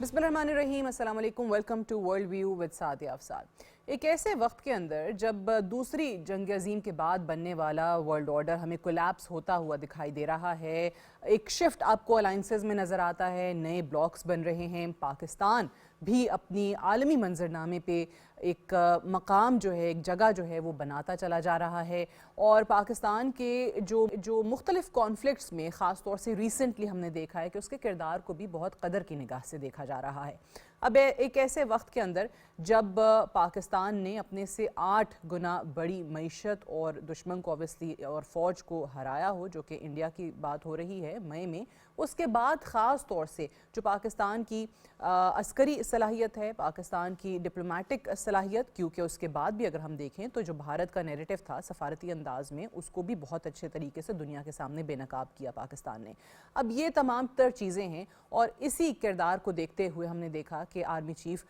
بسم اللہ الرحمن الرحیم، السلام علیکم، welcome to world view with Sadia Afzal. ایک ایسے وقت کے اندر جب دوسری جنگ عظیم کے بعد بننے والا ورلڈ آرڈر ہمیں کولیپس ہوتا ہوا دکھائی دے رہا ہے، ایک شفٹ آپ کو الائنسز میں نظر آتا ہے، نئے بلاکس بن رہے ہیں، پاکستان بھی اپنی عالمی منظرنامے پہ ایک مقام جو ہے، ایک جگہ جو ہے وہ بناتا چلا جا رہا ہے، اور پاکستان کے جو مختلف کانفلکٹس میں خاص طور سے ریسنٹلی ہم نے دیکھا ہے کہ اس کے کردار کو بھی بہت قدر کی نگاہ سے دیکھا جا رہا ہے۔ اب ایک ایسے وقت کے اندر جب پاکستان نے اپنے سے 8 گنا بڑی معیشت اور دشمن کو اوبیسلی اور فوج کو ہرایا ہو، جو کہ انڈیا کی بات ہو رہی ہے مئی میں، اس کے بعد خاص طور سے جو پاکستان کی عسکری صلاحیت ہے، پاکستان کی ڈپلومیٹک صلاحیت، کیونکہ اس کے بعد بھی اگر ہم دیکھیں تو جو بھارت کا نیریٹو تھا سفارتی انداز میں، اس کو بھی بہت اچھے طریقے سے دنیا کے سامنے بے نقاب کیا پاکستان نے۔ اب یہ تمام تر چیزیں ہیں، اور اسی کردار کو دیکھتے ہوئے ہم نے دیکھا کہ آرمی چیف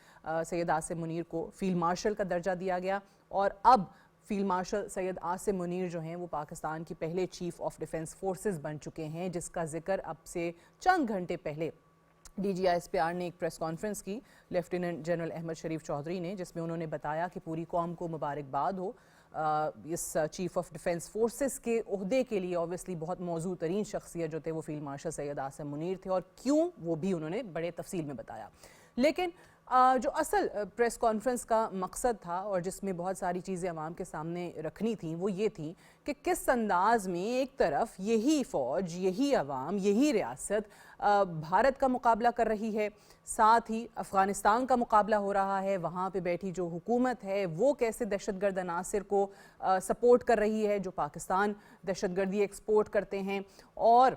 سید عاصم منیر کو فیلڈ مارشل کا درجہ دیا گیا، اور اب فیلڈ مارشل سید عاصم منیر جو ہیں وہ پاکستان کی پہلے چیف آف ڈیفنس فورسز بن چکے ہیں، جس کا ذکر اب سے چند گھنٹے پہلے D G I S P R نے ایک پریس کانفرنس کی لیفٹیننٹ جنرل احمد شریف چودھری نے، جس میں انہوں نے بتایا کہ پوری قوم کو مبارکباد ہو اس چیف آف ڈیفنس فورسز کے عہدے کے لیے۔ اوبیسلی بہت موزوں ترین شخصیت جو تھے وہ فیلڈ مارشل سید عاصم منیر تھے، اور کیوں وہ بھی انہوں نے بڑے تفصیل میں بتایا۔ لیکن جو اصل پریس کانفرنس کا مقصد تھا اور جس میں بہت ساری چیزیں عوام کے سامنے رکھنی تھیں، وہ یہ تھی کہ کس انداز میں ایک طرف یہی فوج، یہی عوام، یہی ریاست بھارت کا مقابلہ کر رہی ہے، ساتھ ہی افغانستان کا مقابلہ ہو رہا ہے، وہاں پہ بیٹھی جو حکومت ہے وہ کیسے دہشت گرد عناصر کو سپورٹ کر رہی ہے، جو پاکستان دہشت گردی ایکسپورٹ کرتے ہیں۔ اور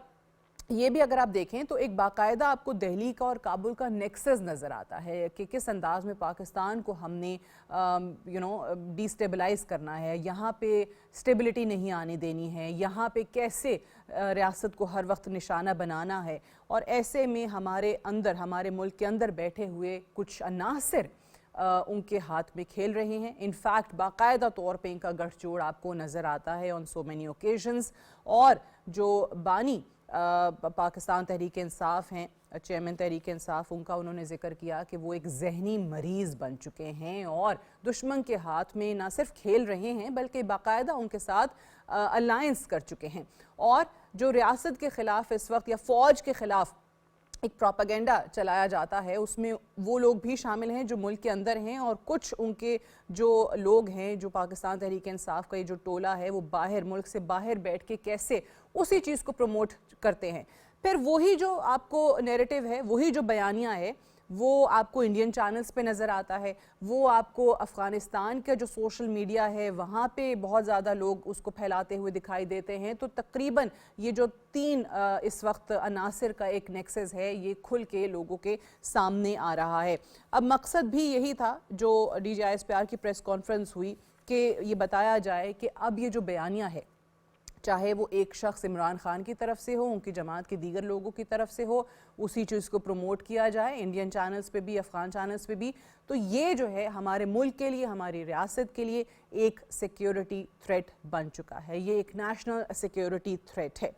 یہ بھی اگر آپ دیکھیں تو ایک باقاعدہ آپ کو دہلی کا اور کابل کا نیکسس نظر آتا ہے کہ کس انداز میں پاکستان کو ہم نے ڈی سٹیبلائز کرنا ہے، یہاں پہ سٹیبلٹی نہیں آنے دینی ہے، یہاں پہ کیسے ریاست کو ہر وقت نشانہ بنانا ہے، اور ایسے میں ہمارے اندر، ہمارے ملک کے اندر بیٹھے ہوئے کچھ عناصر ان کے ہاتھ میں کھیل رہے ہیں۔ انفیکٹ باقاعدہ طور پہ ان کا گٹھ جوڑ آپ کو نظر آتا ہے آن سو مینی اوکیزنز، اور جو بانی پاکستان تحریک انصاف ہیں، چیئرمین تحریک انصاف، ان کا انہوں نے ذکر کیا کہ وہ ایک ذہنی مریض بن چکے ہیں اور دشمن کے ہاتھ میں نہ صرف کھیل رہے ہیں بلکہ باقاعدہ ان کے ساتھ الائنس کر چکے ہیں، اور جو ریاست کے خلاف اس وقت یا فوج کے خلاف ایک پروپیگنڈا چلایا جاتا ہے، اس میں وہ لوگ بھی شامل ہیں جو ملک کے اندر ہیں، اور کچھ ان کے جو لوگ ہیں، جو پاکستان تحریک انصاف کا یہ جو ٹولہ ہے، وہ باہر، ملک سے باہر بیٹھ کے کیسے اسی چیز کو پروموٹ کرتے ہیں۔ پھر وہی جو آپ کو نیریٹو ہے، وہی جو بیانیہ ہے، وہ آپ کو انڈین چینلز پہ نظر آتا ہے، وہ آپ کو افغانستان کا جو سوشل میڈیا ہے وہاں پہ بہت زیادہ لوگ اس کو پھیلاتے ہوئے دکھائی دیتے ہیں۔ تو تقریباً یہ جو 3 اس وقت عناصر کا ایک نیکسس ہے، یہ کھل کے لوگوں کے سامنے آ رہا ہے۔ اب مقصد بھی یہی تھا جو D G I S P R کی پریس کانفرنس ہوئی، کہ یہ بتایا جائے کہ اب یہ جو بیانیہ ہے، چاہے وہ ایک شخص عمران خان کی طرف سے ہو، ان کی جماعت کے دیگر لوگوں کی طرف سے ہو، اسی چیز کو پروموٹ کیا جائے انڈین چینلز پہ بھی، افغان چینلز پہ بھی، تو یہ جو ہے ہمارے ملک کے لیے، ہماری ریاست کے لیے ایک سیکیورٹی تھریٹ بن چکا ہے، یہ ایک نیشنل سیکیورٹی تھریٹ ہے۔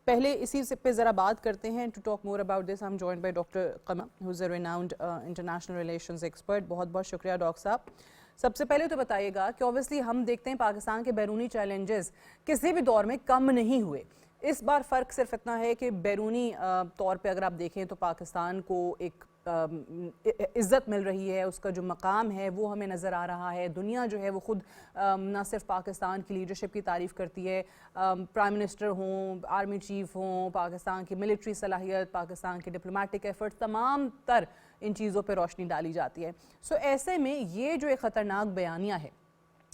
پہلے اسی سے پہ ذرا بات کرتے ہیں۔ To talk more about this, I'm joined by doctor Qamar who is a renowned international relations expert۔ بہت بہت شکریہ ڈاکٹر صاحب۔ سب سے پہلے تو بتائیے گا کہ اوبیسلی ہم دیکھتے ہیں پاکستان کے بیرونی چیلنجز کسی بھی دور میں کم نہیں ہوئے، اس بار فرق صرف اتنا ہے کہ بیرونی طور پہ اگر آپ دیکھیں تو پاکستان کو ایک عزت مل رہی ہے، اس کا جو مقام ہے وہ ہمیں نظر آ رہا ہے، دنیا جو ہے وہ خود نہ صرف پاکستان کی لیڈرشپ کی تعریف کرتی ہے، پرائم منسٹر ہوں، آرمی چیف ہوں، پاکستان کی ملٹری صلاحیت، پاکستان کے ڈپلومیٹک ایفرٹس، تمام تر ان چیزوں پہ روشنی ڈالی جاتی ہے۔ سو ایسے میں یہ جو ایک خطرناک بیانیہ ہے،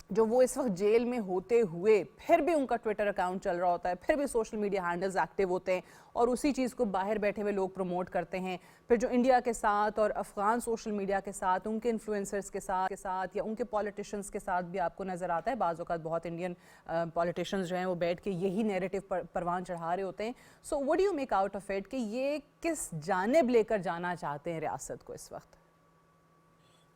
جو وہ اس وقت جیل میں ہوتے ہوئے پھر بھی ان کا ٹویٹر اکاؤنٹ چل رہا ہوتا ہے، پھر بھی سوشل میڈیا ہینڈلز ایکٹیو ہوتے ہیں، اور اسی چیز کو باہر بیٹھے ہوئے لوگ پروموٹ کرتے ہیں، پھر جو انڈیا کے ساتھ اور افغان سوشل میڈیا کے ساتھ، ان کے انفلوئنسرز کے ساتھ یا ان کے پولیٹیشنز کے ساتھ بھی آپ کو نظر آتا ہے، بعض اوقات بہت انڈین پولیٹیشنز جو ہیں وہ بیٹھ کے یہی نیریٹو پروان چڑھا رہے ہوتے ہیں۔ So what do you make out of it کہ یہ کس جانب لے کر جانا چاہتے ہیں ریاست کو اس وقت؟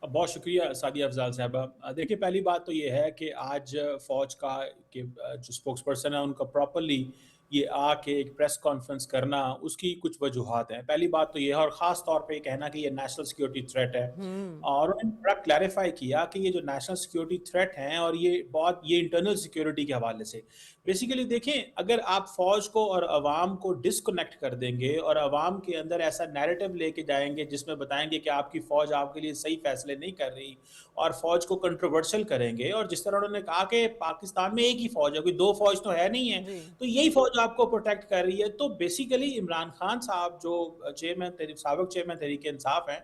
بہت شکریہ سعدیہ افضال صاحبہ۔ دیکھیے، پہلی بات تو یہ ہے کہ آج فوج کا کہ جو اسپوکس پرسن ہے ان کا پراپرلی یہ آ کے ایک پریس کانفرنس کرنا، اس کی کچھ وجوہات ہیں. پہلی بات تو یہ ہے، اور خاص طور پہ یہ کہنا کہ یہ نیشنل سیکیورٹی تھریٹ ہے، اور انہوں نے بڑا کلیریفائی کیا کہ یہ جو نیشنل سیکیورٹی تھریٹ ہیں اور یہ انٹرنل سیکیورٹی کے حوالے سے بیسیکلی دیکھیں، اگر آپ فوج کو اور عوام کو ڈسکنیکٹ کر دیں گے اور عوام کے اندر ایسا نیریٹو لے کے جائیں گے جس میں بتائیں گے کہ آپ کی فوج آپ کے لیے صحیح فیصلے نہیں کر رہی، اور فوج کو کنٹروورشل کریں گے، اور جس طرح انہوں نے کہا کہ پاکستان میں ایک ہی فوج ہے، کوئی دو فوج تو ہے نہیں ہے، جی تو یہی فوج آپ کو پروٹیکٹ کر رہی ہے. تو بیسیکلی عمران خان صاحب جو سابق چیئرمین تحریک انصاف ہیں،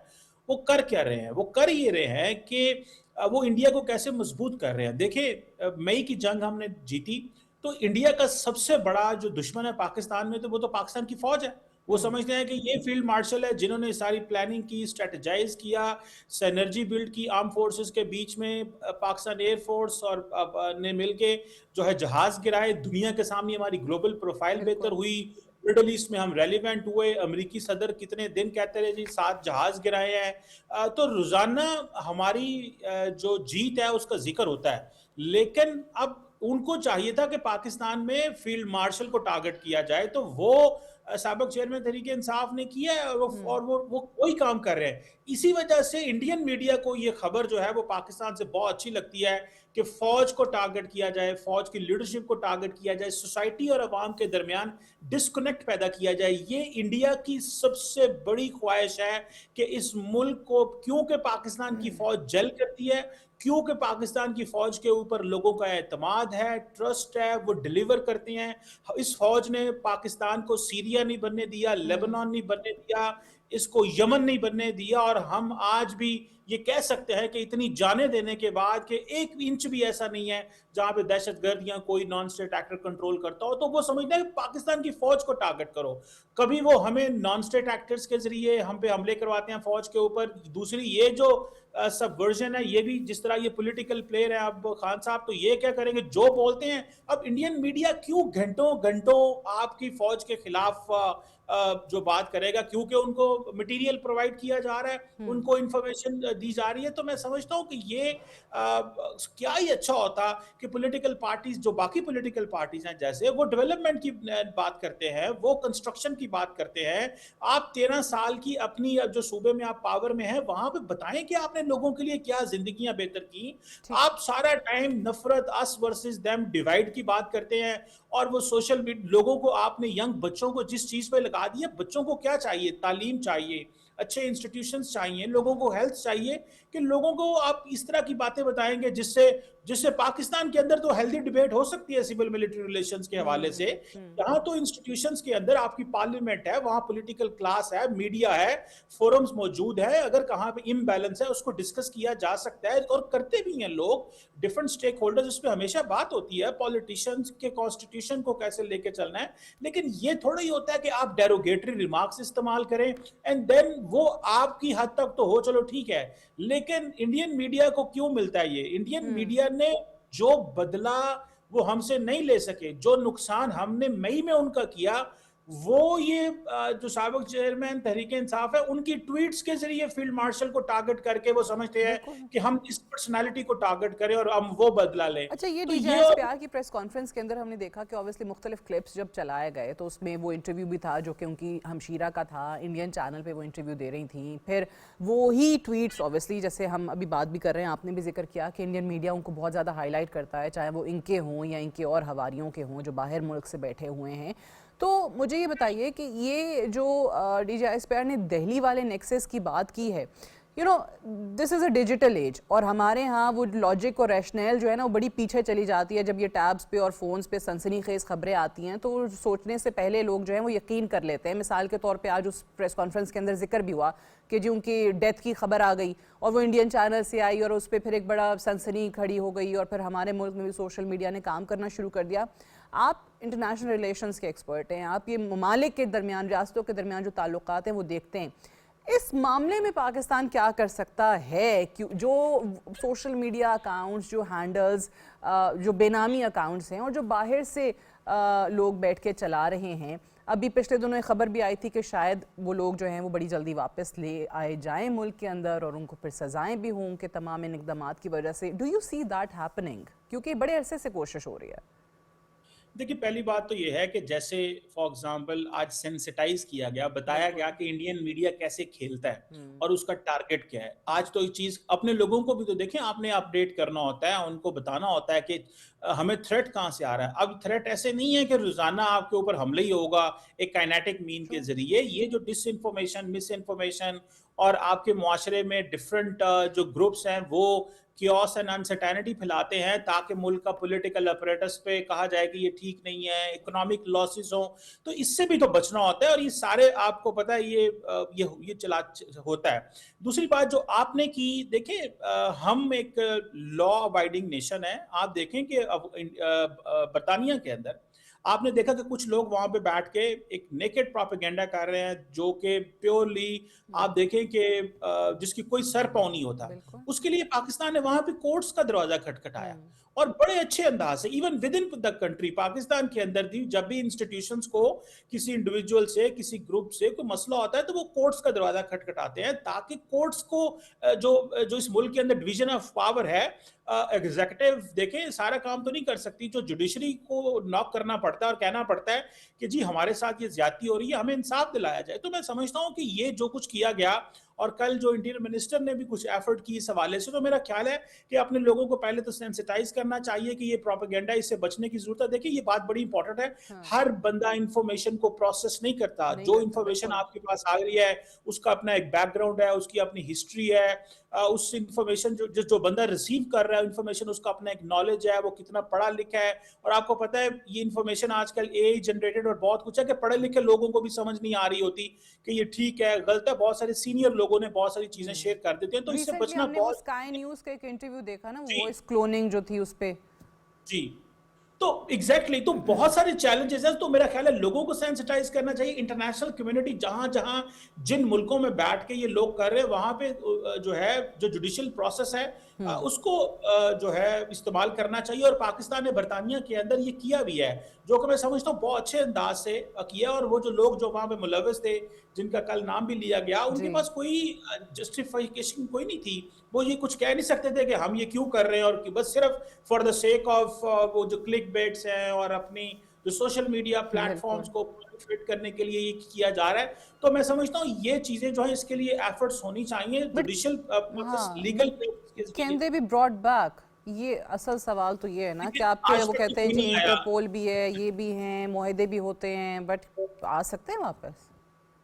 وہ کر کیا رہے ہیں؟ وہ کر یہ رہے ہیں کہ وہ انڈیا کو کیسے مضبوط کر رہے ہیں. دیکھیں، مئی کی جنگ ہم نے جیتی، تو انڈیا کا سب سے بڑا جو دشمن ہے پاکستان میں، تو وہ تو پاکستان کی فوج ہے. وہ سمجھتے ہیں کہ یہ فیلڈ مارشل ہے جنہوں نے ساری پلاننگ کی، اسٹریٹجائز کیا، سینرجی بلڈ کی آرم فورسز کے بیچ میں. پاکستان ایئر فورس اور نے مل کے جو ہے جہاز گرائے، دنیا کے سامنے ہماری گلوبل پروفائل بہتر بالکل ہوئی، مڈل ایسٹ میں ہم ریلیونٹ ہوئے. امریکی صدر کتنے دن کہتے رہے جی 7 جہاز گرائے ہیں. تو روزانہ ہماری جو جیت ہے اس کا ذکر ہوتا ہے، لیکن اب ان کو چاہیے تھا کہ پاکستان میں فیلڈ مارشل کو ٹارگٹ کیا جائے، تو وہ سابق چیئرمین تحریک انصاف نے کیا ہے، اور وہ کوئی کام کر رہے ہیں. اسی وجہ سے انڈین میڈیا کو یہ خبر جو ہے وہ پاکستان سے بہت اچھی لگتی ہے کہ فوج کو ٹارگٹ کیا جائے، فوج کی لیڈرشپ کو ٹارگٹ کیا جائے، سوسائٹی اور عوام کے درمیان ڈسکنیکٹ پیدا کیا جائے. یہ انڈیا کی سب سے بڑی خواہش ہے کہ اس ملک کو، کیونکہ پاکستان کی فوج جل کرتی ہے، کیونکہ پاکستان کی فوج کے اوپر لوگوں کا اعتماد ہے، ٹرسٹ ہے، وہ ڈیلیور کرتے ہیں. اس فوج نے پاکستان کو سیریا نہیں بننے دیا، لیبنان نہیں بننے دیا، اس کو یمن نہیں بننے دیا، اور ہم آج بھی یہ کہہ سکتے ہیں کہ اتنی جانیں دینے کے بعد کہ 1 انچ بھی ایسا نہیں ہے جہاں پہ دہشت گرد یا کوئی نان اسٹیٹ ایکٹر کنٹرول کرتا ہو. تو وہ سمجھتے ہیں کہ پاکستان کی فوج کو ٹارگٹ کرو. کبھی وہ ہمیں نان اسٹیٹ ایکٹرز کے ذریعے ہم پہ حملے کرواتے ہیں فوج کے اوپر. دوسری یہ جو سب ورژن ہے، یہ بھی جس طرح یہ پولیٹیکل پلیئر ہیں اب خان صاحب، تو یہ کیا کریں گے جو بولتے ہیں. اب انڈین میڈیا کیوں گھنٹوں گھنٹوں آپ کی فوج کے خلاف جو بات کرے گا، کیونکہ ان کو مٹیریل پرووائڈ کیا جا رہا ہے، ان کو انفارمیشن دی جا رہی ہے. تو میں سمجھتا ہوں کہ یہ کیا ہی اچھا ہوتا کہ پولیٹیکل پارٹیز، جو باقی پولیٹیکل پارٹیز ہیں، جیسے وہ ڈیولپمنٹ کی بات کرتے ہیں، وہ کنسٹرکشن کی بات کرتے ہیں. آپ 13 سال کی اپنی جو صوبے میں آپ پاور میں ہیں وہاں پہ بتائیں کہ آپ نے لوگوں کے لیے کیا زندگیاں بہتر کی. ٹھیک آپ سارا ٹائم نفرت، اس ورسز دیم، ڈیوائیڈ کی بات کرتے ہیں، اور وہ سوشل لوگوں کو آپ نے ینگ بچوں کو جس چیز پہ لگا دیا. بچوں کو کیا چاہیے؟ تعلیم چاہیے، اچھے انسٹیٹیوشنز چاہیے، لوگوں کو ہیلتھ چاہیے. کہ لوگوں کو آپ اس طرح کی باتیں بتائیں گے جس سے پاکستان کے اندر تو ہیلدی ڈیبیٹ ہو سکتی ہے سول ملٹری ریلیشنز کے حوالے سے. یہاں تو انسٹیٹیوشنز کے اندر آپ کی پارلیمنٹ ہے، وہاں پولیٹیکل کلاس ہے، میڈیا ہے، فورمز موجود ہے. اگر کہاں پہ امبیلنس ہے اس کو ڈسکس کیا جا سکتا ہے، اور کرتے بھی ہیں لوگ. ڈفرنٹ سٹیک ہولڈرز، اس پہ ہمیشہ بات ہوتی ہے پولیٹیشنز کے کانسٹیٹیوشن کو کیسے لے کے چلنا ہے. لیکن یہ تھوڑا ہی ہوتا ہے کہ آپ ڈیروگیٹری ریمارکس استعمال کریں اینڈ دین وہ آپ کی حد تک تو ہو، چلو ٹھیک ہے. لیکن انڈین میڈیا کو کیوں ملتا ہے یہ؟ انڈین میڈیا نے جو بدلہ وہ ہم سے نہیں لے سکے، جو نقصان ہم نے مئی میں ان کا کیا، وہ یہ جو سابق چیئرمین تحریک انصاف ہے ان کی ٹویٹس کے ذریعے فیلڈ مارشل کو ٹارگٹ کر کے وہ سمجھتے ہیں بالکل. کہ ہم اس پرسنالٹی کو ٹارگٹ کریں اور ہم وہ بدلہ لیں. اچھا، یہ تو ڈی جی یہ ایس پی آر کی پریس کانفرنس کے اندر ہم نے دیکھا کہ اوبیسلی مختلف کلپس جب چلائے گئے تو اس میں وہ انٹرویو بھی تھا جو کہ ان کی ہمشیرہ کا تھا، انڈین چینل پہ وہ انٹرویو دے رہی تھیں. پھر وہی ٹویٹس اوبیسلی جیسے ہم ابھی بات بھی کر رہے ہیں، آپ نے بھی ذکر کیا کہ انڈین میڈیا ان کو بہت زیادہ ہائی لائٹ کرتا ہے، چاہے وہ ان کے ہوں یا ان کے اور حواریوں کے ہوں جو باہر ملک سے بیٹھے ہوئے ہیں. تو مجھے یہ بتائیے کہ یہ جو D G S P R نے دہلی والے نیکسس کی بات کی ہے، دس از اے ڈیجیٹل ایج، اور ہمارے ہاں وہ لاجک اور ریشنل جو ہے نا وہ بڑی پیچھے چلی جاتی ہے. جب یہ ٹیبز پہ اور فونز پہ سنسنی خیز خبریں آتی ہیں تو سوچنے سے پہلے لوگ جو ہیں وہ یقین کر لیتے ہیں. مثال کے طور پہ آج اس پریس کانفرنس کے اندر ذکر بھی ہوا کہ جی ان کی ڈیتھ کی خبر آ گئی اور وہ انڈین چینل سے آئی اور اس پہ پھر ایک بڑا سنسنی کھڑی ہو گئی، اور پھر ہمارے ملک میں بھی سوشل میڈیا نے کام کرنا شروع کر دیا. آپ انٹرنیشنل ریلیشنز کے ایکسپرٹ ہیں، آپ یہ ممالک کے درمیان، ریاستوں کے درمیان جو تعلقات ہیں وہ دیکھتے ہیں. اس معاملے میں پاکستان کیا کر سکتا ہے؟ جو سوشل میڈیا اکاؤنٹس، جو ہینڈلز، جو بے نامی اکاؤنٹس ہیں اور جو باہر سے لوگ بیٹھ کے چلا رہے ہیں. ابھی پچھلے دنوں ایک خبر بھی آئی تھی کہ شاید وہ لوگ جو ہیں وہ بڑی جلدی واپس لے آئے جائیں ملک کے اندر اور ان کو پھر سزائیں بھی ہوں کہ تمام اقدامات کی وجہ سے. Do you see that happening? کیونکہ بڑے عرصے سے کوشش ہو رہی ہے. देखिए, पहली बात तो ये है कि जैसे फॉर एग्जांपल आज सेंसिटाइज किया गया, बताया गया बिल्कुल। कि इंडियन मीडिया कैसे खेलता है हुँ, और उसका टारगेट क्या है। आज तो ये चीज़ अपने लोगों को भी तो देखें, आपने अपडेट करना होता है, उनको बताना होता है कि हमें थ्रेट कहाँ से आ रहा है। अब थ्रेट ऐसे नहीं है कि रोज़ाना आपके ऊपर हमला ही होगा एक काइनेटिक मीन ट्रू। के ज़रिए। ये जो डिसइन्फॉर्मेशन, मिसइन्फॉर्मेशन और आपके मुआशरे में डिफरेंट जो ग्रुप्स हैं, वो कियोस एंड अनसर्टेनिटी फैलाते हैं ताकि मुल्क का पॉलिटिकल अपरेटस पे कहा जाए कि ये ठीक नहीं है, इकोनॉमिक लॉसेस हो, तो इससे भी तो बचना होता है। और ये सारे आपको पता है ये चला होता है। दूसरी बात जो आपने की, देखिए हम एक लॉ अबाइडिंग नेशन है। आप देखें कि बर्तानिया के अंदर आपने देखा कि कुछ लोग वहां पे बैठ के एक नेकेड प्रोपेगेंडा कर रहे हैं जो कि प्योरली हुँ, आप देखें कि जिसकी कोई सर पाँव नहीं होता। बिल्कुल। उसके लिए पाकिस्तान ने वहां पे कोर्ट्स का दरवाजा खटखटाया हुँ, और बड़े अच्छे अंदाज से even with in the country Pakistan के अंदर भी जब भी इंस्टीट्यूशंस को किसी इंडिविजुअल से किसी ग्रुप से कोई मसला होता है तो वो कोर्ट्स का दरवाजा खटखटाते हैं ताकि कोर्ट्स को जो इस मुल्क के अंदर डिवीजन ऑफ पावर है, एग्जीक्यूटिव देखें सारा काम तो नहीं कर सकती, जो जुडिशरी को नॉक करना पड़ता है और कहना पड़ता है कि जी हमारे साथ ये ज्यादती हो रही है, हमें इंसाफ दिलाया जाए। तो मैं समझता हूं कि ये जो कुछ किया गया और कल जो इंटीरियर मिनिस्टर ने भी कुछ एफर्ट की इस हवाले से, तो मेरा ख्याल है कि अपने लोगों को पहले तो सेंसिटाइज करना चाहिए कि ये प्रोपेगेंडा, इससे बचने की जरूरत है। देखिए ये बात बड़ी इंपॉर्टेंट है, हाँ, हर बंदा इंफॉर्मेशन को प्रोसेस नहीं करता। नहीं जो करता, इंफॉर्मेशन बिल्कुल। आपके पास आ रही है उसका अपना एक बैकग्राउंड है, उसकी अपनी हिस्ट्री है, उस इंफॉर्मेशन जो बंदा रिसीव कर रहा है इंफॉर्मेशन, उसका अपना एक नॉलेज है, वो कितना पढ़ा लिखा है। और आपको पता है ये इंफॉर्मेशन आजकल एआई जनरेटेड और बहुत कुछ है कि पढ़े लिखे लोगों को भी समझ नहीं आ रही होती कि ये ठीक है गलत है। बहुत सारे सीनियर लोग ने बहुत सारी चीजें हुँ। शेयर कर देते हैं, तो इससे रिसेंटली बचना हमने वो बहुत। स्काई न्यूज़ का एक इंटरव्यू देखा ना, जी वॉइस क्लोनिंग जो थी उसपे। जी। तो एग्जैक्टली तो बहुत सारे चैलेंजेस हैं। तो मेरा ख्याल है लोगों को सेंसिटाइज करना चाहिए। इंटरनेशनल कम्युनिटी जहां जहां जिन मुल्कों में बैठ के ये लोग कर रहे हैं वहां पे जो है जो जुडिशियल प्रोसेस है हुँ, उसको जो है इस्तेमाल करना चाहिए। और पाकिस्तान ने बरतानिया के अंदर ये किया भी है, जो कि मैं समझता हूँ बहुत अच्छे अंदाज से किया। और वो जो लोग जो वहां पे मुलविस थे, जिनका कल नाम भी लिया गया, उनके जी। पास कोई जस्टिफिकेशन कोई नहीं थी। वो ये कुछ कह नहीं सकते थे कि हम ये क्यों कर रहे हैं, और कि बस सिर्फ फॉर द सेक ऑफ वो जो क्लिक बेट्स हैं और अपनी जो सोशल मीडिया प्लेटफॉर्म्स बिल्कुल। को प्रोलिफरेट करने के लिए ये किया जा रहा है। तो मैं समझता हूँ ये चीजें जो है इसके लिए एफर्ट्स होनी चाहिए, बट जुडिशियल प्रोसेस, हाँ, लीगल बट प्रोसेस के कैन जरिए। दे बी ब्रॉट बैक? ये असल सवाल तो ये है ना कि देखिए आपके आज वो तक तो कहते हैं कोई जी नहीं आया। इंटरपोल भी है, ये भी हैं, मुआहदे भी होते हैं, बट आ सकते हैं वापस?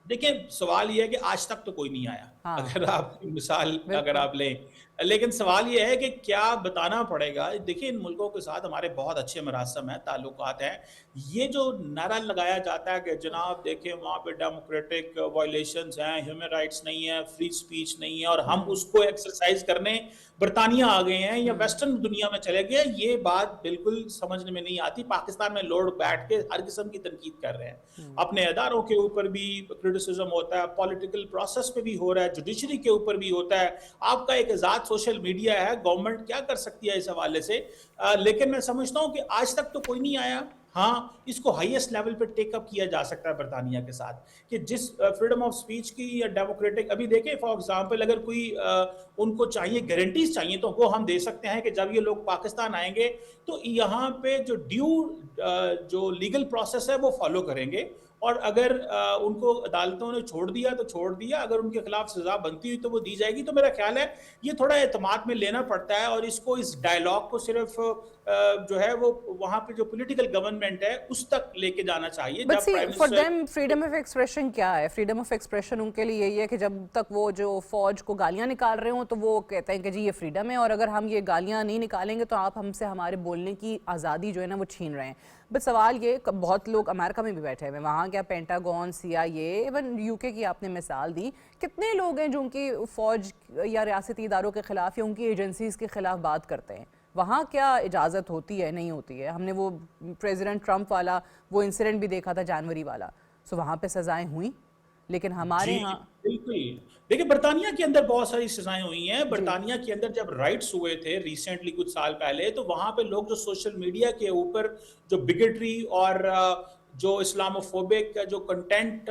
देखिए सवाल ये है कि आज तक तो कोई नहीं आया। हाँ, अगर आप मिसाल अगर बिल्कुल। आप लें, लेकिन सवाल ये है कि क्या बताना पड़ेगा। देखिए इन मुल्कों के साथ हमारे बहुत अच्छे मरासम हैं, ताल्लुकात हैं। ये जो नारा लगाया जाता है कि जनाब देखें वहाँ पे डेमोक्रेटिक वायलेशंस हैं, ह्यूमन राइट्स नहीं है, फ्री स्पीच नहीं है, और हम हुँ, उसको एक्सरसाइज करने बरतानिया आ गए हैं या हुँ, वेस्टर्न दुनिया में चले गए, ये बात बिल्कुल समझने में नहीं आती। पाकिस्तान में लोग बैठ के हर किस्म की तनकीद कर रहे हैं, हुँ। अपने अदारों के ऊपर भी क्रिटिसिज्म होता है, पॉलिटिकल प्रोसेस पे भी हो रहा है, जुडिशरी के ऊपर भी होता है। आपका एक आज़ाद सोशल मीडिया है, गवर्नमेंट क्या कर सकती है इस हवाले से। लेकिन मैं समझता हूँ कि आज तक तो कोई नहीं आया। हाँ, इसको हाईएस्ट लेवल पे टेकअप किया जा सकता है बरतानिया के साथ, कि जिस फ्रीडम ऑफ स्पीच की या डेमोक्रेटिक, अभी देखें फॉर एग्जांपल अगर कोई उनको चाहिए गारंटीज चाहिए तो वो हम दे सकते हैं कि जब ये लोग पाकिस्तान आएंगे तो यहाँ पे जो ड्यू जो लीगल प्रोसेस है वो फॉलो करेंगे। और अगर उनको अदालतों ने छोड़ दिया तो छोड़ दिया, अगर उनके खिलाफ सजा बनती हुई तो वो दी जाएगी। तो मेरा ख्याल है ये थोड़ा एतमाद में लेना पड़ता है, और इसको इस डायलॉग को सिर्फ जो है वो वहां पे जो पॉलिटिकल गवर्नमेंट है उस तक लेके जाना चाहिए। बट जब सी प्राइम फॉर minister them freedom of expression क्या है? फ्रीडम ऑफ एक्सप्रेशन उनके लिए यही है कि जब तक वो जो फौज को गालियां निकाल रहे हो तो वो कहते हैं कि जी ये फ्रीडम है, और अगर हम ये गालियां नहीं निकालेंगे तो आप हमसे हमारे बोलने की आज़ादी जो है ना वो छीन रहे हैं। बट सवाल ये, बहुत लोग अमेरिका में भी बैठे हुए हैं, वहाँ क्या पेंटागन, CIA, इवन यूके की आपने मिसाल दी, कितने लोग हैं जो उनकी फ़ौज या रियासती इदारों के ख़िलाफ़ या उनकी एजेंसीज़ के ख़िलाफ़ बात करते हैं? वहाँ क्या इजाज़त होती है, नहीं होती है? हमने वो प्रेसिडेंट ट्रंप वाला वो इंसिडेंट भी देखा था, जनवरी वाला। सो वहाँ पे सज़ाएं हुई, लेकिन हमारे जी, यहाँ बिल्कुल। देखिए बर्तानिया के अंदर बहुत सारी सज़ाएँ हुई हैं। जी। बर्तानिया के अंदर जब राइट्स हुए थे रिसेंटली कुछ साल पहले, तो वहाँ पे लोग जो सोशल मीडिया के ऊपर जो बिगेटरी और जो इस्लामोफोबिक जो कंटेंट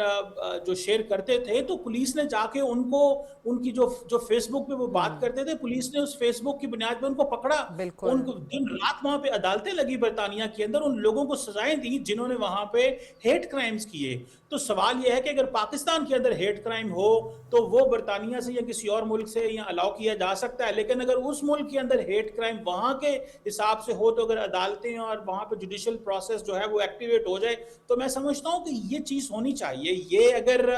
जो शेयर करते थे, तो पुलिस ने जाके उनको उनकी जो जो फेसबुक पे वो बात करते थे, पुलिस ने उस फेसबुक की बुनियाद पे उनको पकड़ा। बिल्कुल। उनको दिन रात वहां पे अदालतें लगी बरतानिया के अंदर, उन लोगों को सजाएं दी जिन्होंने वहां पे हेट क्राइम्स किए। तो सवाल यह है कि अगर पाकिस्तान के अंदर हेट क्राइम हो तो वो बरतानिया से या किसी और मुल्क से या अलाउ किया जा सकता है, लेकिन अगर उस मुल्क के अंदर हेट क्राइम वहां के हिसाब से हो, तो अगर अदालतें और वहां पे जुडिशियल प्रोसेस जो है वो एक्टिवेट हो जाए, तो मैं समझता हूं कि ये चीज होनी चाहिए। ये अगर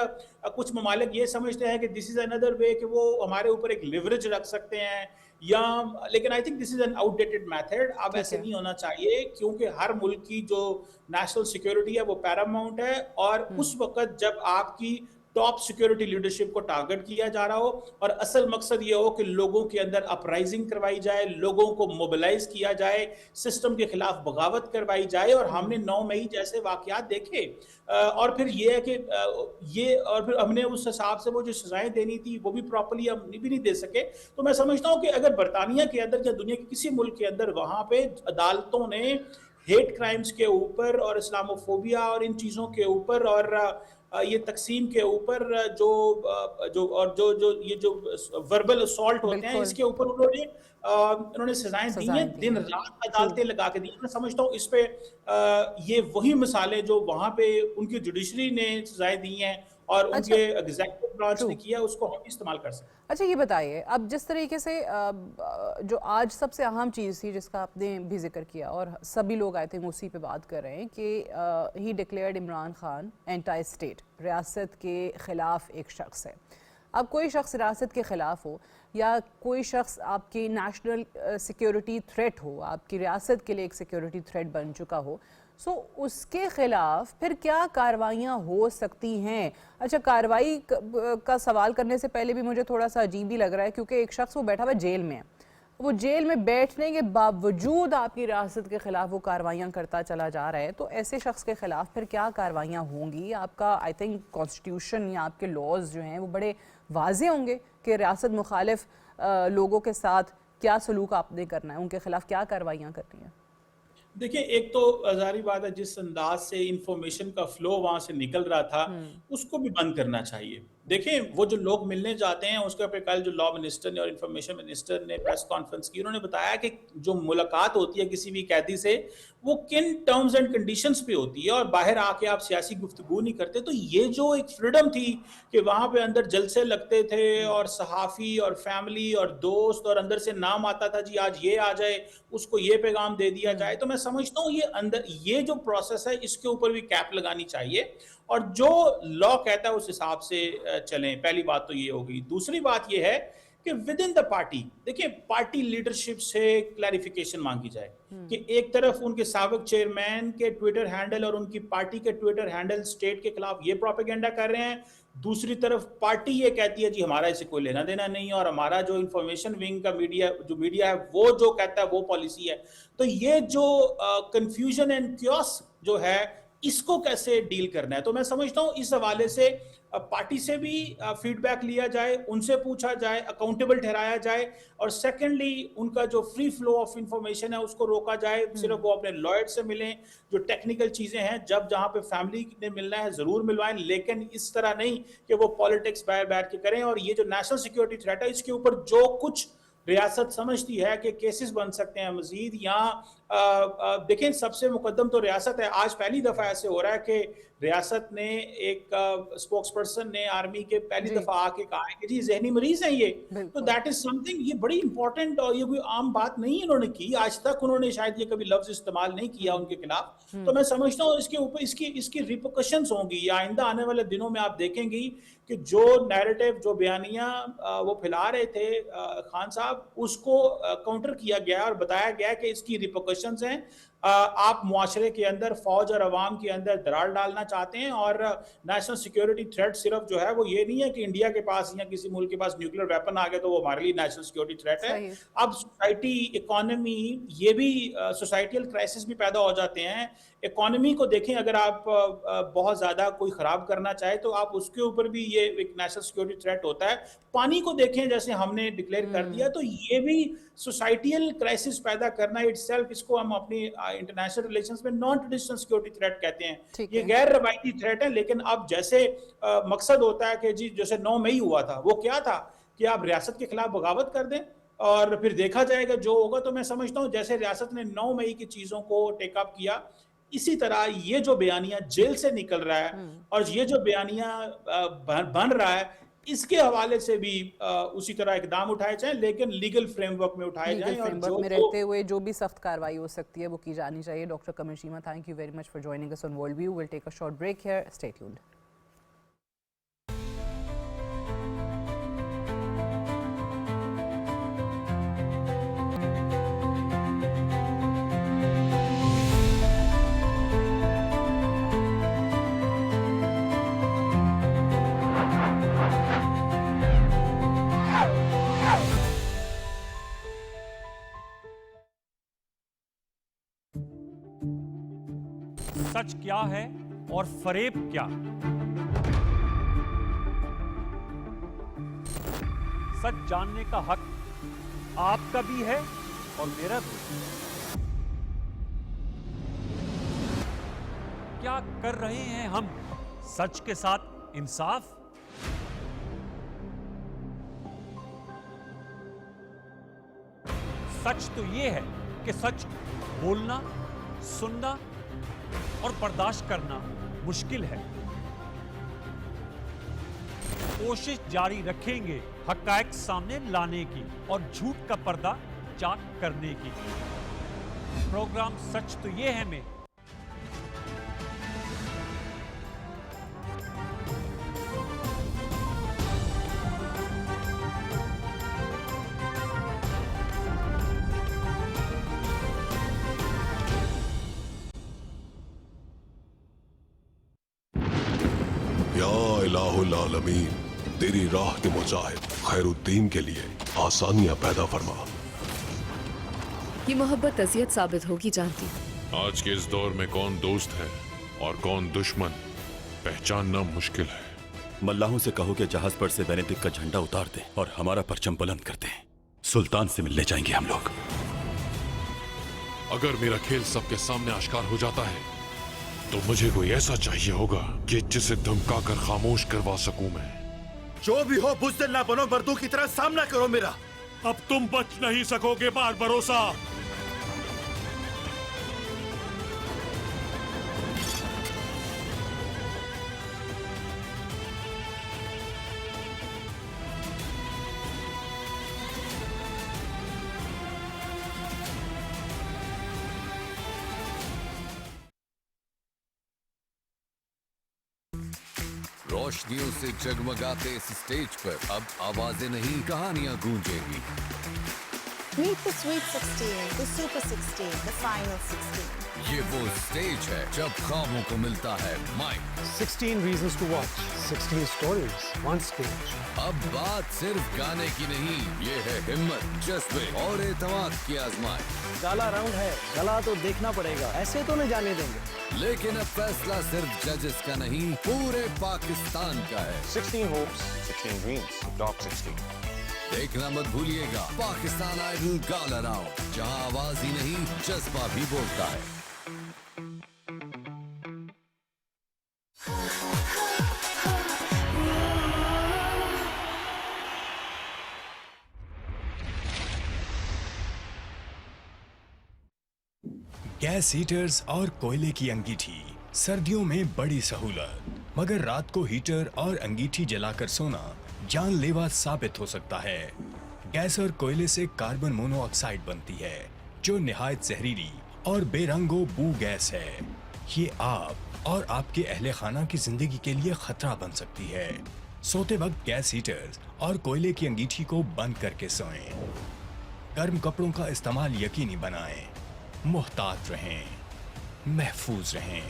कुछ ममालिक ये समझते हैं कि दिस इज अनदर वे कि वो हमारे ऊपर एक लिवरेज रख सकते हैं या, लेकिन I think this is an outdated method. अब ठीक ऐसे है। नहीं होना चाहिए, क्योंकि हर मुल्क की जो नेशनल सिक्योरिटी है वो पैरामाउंट है, और उस वक्त जब आपकी टॉप सिक्योरिटी लीडरशिप को टारगेट किया जा रहा हो और असल मकसद ये हो कि लोगों के अंदर अपराइजिंग करवाई जाए, लोगों को मोबिलाइज किया जाए, सिस्टम के खिलाफ बगावत करवाई जाए, और हमने 9 मई जैसे वाकयात देखे। और फिर ये है कि ये और फिर हमने उस हिसाब से वो जो सजाएं देनी थी वो भी प्रॉपर्ली हम भी नहीं दे सके। तो मैं समझता हूँ कि अगर बरतानिया के अंदर या दुनिया के किसी मुल्क के अंदर वहां पे अदालतों ने हेट क्राइम्स के ऊपर और इस्लामोफोबिया और इन चीज़ों के ऊपर और ये तकसीम के ऊपर जो और जो ये जो वर्बल असॉल्ट होते हैं, बिल्कुल। इसके ऊपर उन्होंने सजाएं दी हैं, सजाएं दी दिन हैं। रात ट्रू। अदालतें लगा के दी हैं। मैं समझता हूँ इस पे ये वही मिसालें जो वहां पे उनकी जुडिशरी ने सजाएं दी हैं और अच्छा। उनके एग्जीक्यूटिव ब्रांच ट्रू। ने किया, उसको हम इस्तेमाल कर सकते हैं। अच्छा ये बताइए, अब जिस तरीके से जो आज सबसे अहम चीज़ थी जिसका आपने भी जिक्र किया और सभी लोग आई थिंक उसी पे बात कर रहे हैं कि ही declared Imran Khan anti state, रियासत के ख़िलाफ़ एक शख्स है। अब कोई शख्स रियासत के ख़िलाफ़ हो या कोई शख्स आपकी नेशनल सिक्योरिटी थ्रेट हो, आपकी रियासत के लिए एक सिक्योरिटी थ्रेट बन चुका हो, सो उसके ख़िलाफ़ फिर क्या कार्रवाइयाँ हो सकती हैं? अच्छा, कार्रवाई का सवाल करने से पहले भी मुझे थोड़ा सा अजीब ही लग रहा है, क्योंकि एक शख्स वो बैठा हुआ जेल में है, वो जेल में बैठने के बावजूद आपकी रियासत के ख़िलाफ़ वो कार्रवाइयाँ करता चला जा रहा है, तो ऐसे शख्स के ख़िलाफ़ फिर क्या कार्रवाइयाँ होंगी? आपका आई थिंक कॉन्स्टिट्यूशन या आपके लॉज जो हैं वो बड़े वाज़े होंगे कि रियासत मुखालिफ लोगों के साथ क्या सलूक आपने करना है, उनके ख़िलाफ़ क्या कार्रवाइयाँ करनी है। देखिए, एक तो ज़ाहिर बात है, जिस अंदाज से इंफॉर्मेशन का फ्लो वहां से निकल रहा था उसको भी बंद करना चाहिए। देखें, वो जो लोग मिलने जाते हैं, उसके ऊपर कल जो लॉ मिनिस्टर ने और इंफॉर्मेशन मिनिस्टर ने प्रेस कॉन्फ्रेंस की, उन्होंने बताया कि जो मुलाकात होती है किसी भी कैदी से, वो किन टर्म्स एंड कंडीशंस पे होती है, और बाहर आके आप सियासी गुफ्तगू नहीं करते। तो ये जो एक फ्रीडम थी कि वहां पे अंदर जलसे लगते थे और सहाफ़ी और फैमिली और दोस्त, और अंदर से नाम आता था जी आज ये आ जाए, उसको ये पैगाम दे दिया जाए, तो मैं समझता हूँ ये अंदर ये जो प्रोसेस है इसके ऊपर भी कैप लगानी चाहिए, और जो लॉ कहता है उस हिसाब से चलें। पहली बात तो ये होगी। दूसरी बात ये है कि विद इन द पार्टी, देखिए, पार्टी लीडरशिप से क्लैरिफिकेशन मांगी जाए कि एक तरफ उनके साबिक चेयरमैन के ट्विटर हैंडल और उनकी पार्टी के ट्विटर हैंडल स्टेट के खिलाफ ये प्रोपेगेंडा कर रहे हैं, दूसरी तरफ पार्टी ये कहती है जी हमारा इससे कोई लेना देना नहीं है, और हमारा जो इंफॉर्मेशन विंग का मीडिया है वो जो कहता है वो पॉलिसी है। तो ये जो कंफ्यूजन एंड क्योस जो है, इसको कैसे डील करना है, तो मैं समझता हूँ इस हवाले से पार्टी से भी फीडबैक लिया जाए, उनसे पूछा जाए, अकाउंटेबल ठहराया जाए, और सेकेंडली उनका जो फ्री फ्लो ऑफ इंफॉर्मेशन है उसको रोका जाए। सिर्फ वो अपने लॉयर से मिलें, जो टेक्निकल चीजें हैं जब जहां पे फैमिली ने मिलना है जरूर मिलवाएं, लेकिन इस तरह नहीं कि वो पॉलिटिक्स बाहर बैठ के करें। और ये जो नेशनल सिक्योरिटी थ्रेट है, इसके ऊपर जो कुछ रियासत समझती है कि केसेस बन सकते हैं मजीद, यहाँ देखें, सबसे मुकद्दम तो रियासत है। आज पहली दफा ऐसे हो रहा है कि रियासत ने एक स्पोक्स पर्सन ने आर्मी के पहली जी। दफा आके कहा है कि जी जहनी मरीज हैं ये। तो बिल्कुल। दैट इज समथिंग, ये बड़ी इंपॉर्टेंट, और ये कोई आम बात नहीं इन्होंने की आज तक, उन्होंने शायद ये कभी लफ्ज इस्तेमाल नहीं किया उनके खिलाफ। तो मैं समझता हूँ इसके ऊपर इसकी इसकी रिपोकशंस होंगी, या आइंदा आने वाले दिनों में आप देखेंगी कि जो नैरेटिव, जो बयानियां वो फैला रहे थे खान साहब, उसको काउंटर किया गया और बताया गया कि इसकी रिपोकशंस हैं। आप मुआशरे के अंदर, फौज और अवाम के अंदर दरार डालना चाहते हैं, और नेशनल सिक्योरिटी थ्रेट सिर्फ जो है वो ये नहीं है कि इंडिया के पास या किसी मुल्क के पास न्यूक्लियर वेपन आ गया तो वो हमारे लिए नेशनल सिक्योरिटी थ्रेट है। सही। अब सोसाइटी, इकोनॉमी, ये भी सोसाइटियल क्राइसिस भी पैदा हो जाते हैं। इकोनॉमी को देखें, अगर आप बहुत ज्यादा कोई खराब करना चाहे तो आप उसके ऊपर भी ये एक नेशनल सिक्योरिटी थ्रेट होता है। पानी को देखें, जैसे हमने डिक्लेयर कर दिया, तो ये भी सोसाइटियल क्राइसिस पैदा करना इटसेल्फ, इसको हम अपनी इंटरनेशनल रिलेशंस में नॉन ट्रेडिशनल सिक्योरिटी थ्रेट कहते हैं। ठीक ये है। गैर रवायती थ्रेट है, लेकिन अब जैसे मकसद होता है कि जी जैसे 9 मई हुआ था, वो क्या था कि आप रियासत के खिलाफ बगावत कर दें और फिर देखा जाएगा जो होगा। तो मैं समझता हूँ जैसे रियासत ने 9 मई की चीज़ों को टेक अप किया, इसी तरह ये जो बयानिया जेल से निकल रहा है और ये जो बयानिया बन रहा है, इसके हवाले से भी उसी तरह इकदाम उठाए जाएं, लेकिन लीगल फ्रेमवर्क में उठाए लीगल जाएं और फ्रेमवर्क जो में रहते हुए जो भी सख्त कार्रवाई हो सकती है वो की जानी चाहिए। Doctor Qamar Cheema, thank you very much for joining us on world view. Will take a short break here, stay tuned. सच क्या है और फरेब क्या? सच जानने का हक आपका भी है और मेरा भी। क्या कर रहे हैं हम सच के साथ इंसाफ? सच तो यह है कि सच बोलना, सुनना और बर्दाश्त करना मुश्किल है। कोशिश जारी रखेंगे हक़ाइक़ सामने लाने की और झूठ का पर्दा चाक करने की। प्रोग्राम सच तो ये है में इलाहुल आलमीन, तेरी राह के मुजाहिद खैरुद्दीन के लिए आसानियां पैदा फरमा। ये मोहब्बत अज़ियत साबित होगी जानती। आज के इस दौर में कौन दोस्त है और कौन दुश्मन पहचानना मुश्किल है। मल्लाहों से कहो कि जहाज पर से बेनेडिक्ट का झंडा उतार दें और हमारा परचम बुलंद कर दें। सुल्तान से मिलने जाएंगे हम लोग। अगर मेरा खेल सबके सामने आश्कार हो जाता है तो मुझे कोई ऐसा चाहिए होगा कि जिसे धमकाकर खामोश करवा सकूं मैं। जो भी हो बुज़दिल ना बनो, बर्दू की तरह सामना करो मेरा। अब तुम बच नहीं सकोगे बार भरोसा। रोशनियों से जगमगाते इस स्टेज पर अब आवाजें नहीं कहानियां गूंजेंगी। Meet the Sweet 16, the Super 16, the Final 16. ये वो स्टेज है जब ख्वाबों को मिलता है mic. 16 reasons to watch, 16 stories, one stage. अब बात सिर्फ गाने की नहीं, ये है हिम्मत, जज्बे और एतमाद की आजमाइश। काला राउंड है, गला तो देखना पड़ेगा, ऐसे तो नहीं जाने देंगे। लेकिन अब फैसला सिर्फ जजेस का नहीं, पूरे पाकिस्तान का है। 16 hopes, 16 dreams, top 16. देखना मत भूलिएगा पाकिस्तान आइडल गाला राउंड, जहां आवाज ही नहीं जज्बा भी बोलता है। गैस हीटर्स और कोयले की अंगीठी सर्दियों में बड़ी सहूलत, मगर रात को हीटर और अंगीठी जलाकर सोना जानलेवा साबित हो सकता है। गैस और कोयले से कार्बन मोनोऑक्साइड बनती है जो निहायत जहरीली और बेरंगो बू गैस है। ये आप और आपके अहले खाना की जिंदगी के लिए खतरा बन सकती है। सोते वक्त गैस हीटर्स और कोयले की अंगीठी को बंद करके सोएं। गर्म कपड़ों का इस्तेमाल यकीनी बनाएं। मुहतात रहें, महफूज रहें।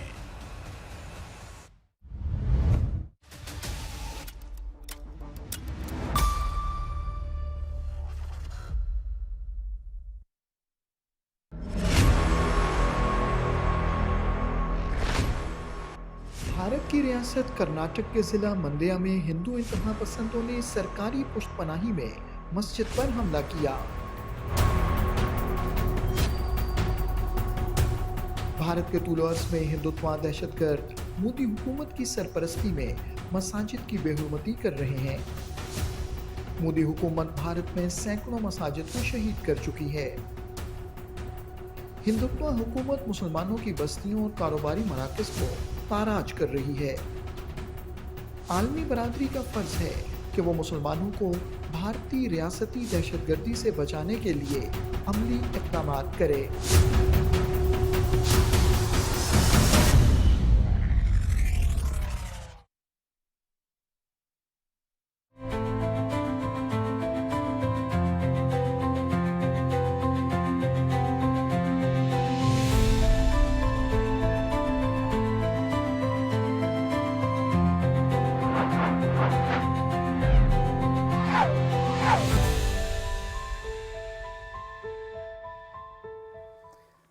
भारत की रियासत कर्नाटक के जिला मंड्या में हिंदू इंतहा पसंदों ने सरकारी पुष्टपनाही में मस्जिद पर हमला किया। भारत के तूल अर्ज में हिंदुत्व दहशतगर्द मोदी हुकूमत की सरपरस्ती में मसाजिद की बेहुरमती कर रहे हैं। मोदी हुकूमत भारत में सैकड़ों मसाजिद को शहीद कर चुकी है। हिंदुत्व हुकूमत मुसलमानों की बस्तियों और कारोबारी मराकज़ को ताराज कर रही है। आलमी बरादरी का फर्ज है कि वो मुसलमानों को भारतीय रियासती दहशतगर्दी से बचाने के लिए अमली इक़दाम करे।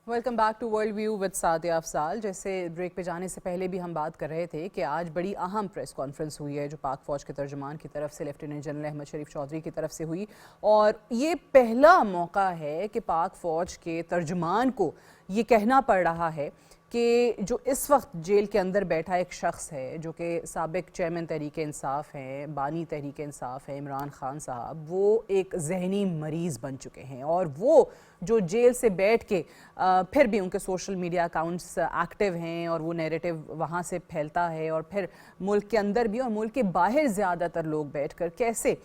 Welcome back to world view with Sadia Afzal. जैसे ब्रेक पे जाने से पहले भी हम बात कर रहे थे कि आज बड़ी अहम प्रेस कॉन्फ्रेंस हुई है जो पाक फ़ौज के तर्जुमान की तरफ से लेफ्टिनेंट जनरल अहमद शरीफ चौधरी की तरफ से हुई, और ये पहला मौका है कि पाक फ़ौज के तर्जुमान को ये कहना पड़ रहा है कि जो इस वक्त जेल के अंदर बैठा एक शख्स है जो कि साबिक चेयरमैन तहरीक इंसाफ हैं, बानी तहरीक इंसाफ हैं, इमरान खान साहब, वो एक जहनी मरीज़ बन चुके हैं। और वो जो जेल से बैठ के फिर भी उनके सोशल मीडिया अकाउंट्स एक्टिव हैं और वो नैरेटिव वहाँ से फैलता है, और फिर मुल्क के अंदर भी और मुल्क के बाहर ज़्यादातर लोग बैठकर कैसे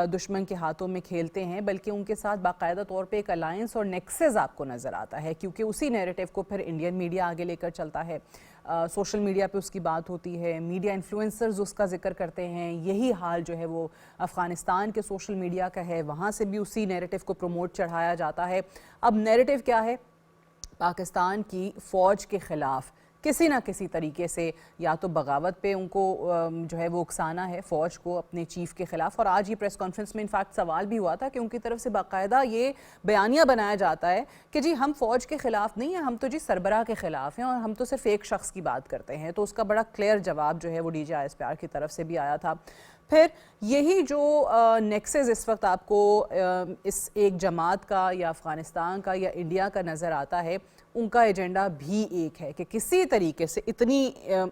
दुश्मन के हाथों में खेलते हैं, बल्कि उनके साथ बाकायदा तौर पे एक अलायंस और नेक्सेस आपको नज़र आता है, क्योंकि उसी नैरेटिव को फिर इंडियन मीडिया आगे लेकर चलता है। सोशल मीडिया पे उसकी बात होती है, मीडिया इन्फ्लुएंसर्स उसका जिक्र करते हैं। यही हाल जो है वो अफ़गानिस्तान के सोशल मीडिया का है, वहाँ से भी उसी नैरेटिव को प्रमोट चढ़ाया जाता है। अब नैरेटिव क्या है? पाकिस्तान की फ़ौज के ख़िलाफ़ किसी ना किसी तरीके से या तो बगावत पे उनको जो है वो उकसाना है फ़ौज को अपने चीफ़ के ख़िलाफ़। और आज ये प्रेस कॉन्फ्रेंस में इनफैक्ट सवाल भी हुआ था कि उनकी तरफ से बाकायदा ये बयानिया बनाया जाता है कि जी हम फ़ौज के ख़िलाफ़ नहीं हैं, हम तो जी सरबराह के ख़िलाफ़ हैं और हम तो सिर्फ एक शख्स की बात करते हैं। तो उसका बड़ा क्लियर जवाब जो है वो DGISPR की तरफ से भी आया था। फिर यही जो नेक्सेस इस वक्त आपको इस एक जमात का या अफ़गानिस्तान का या इंडिया का नज़र आता है, उनका एजेंडा भी एक है कि किसी तरीके से इतनी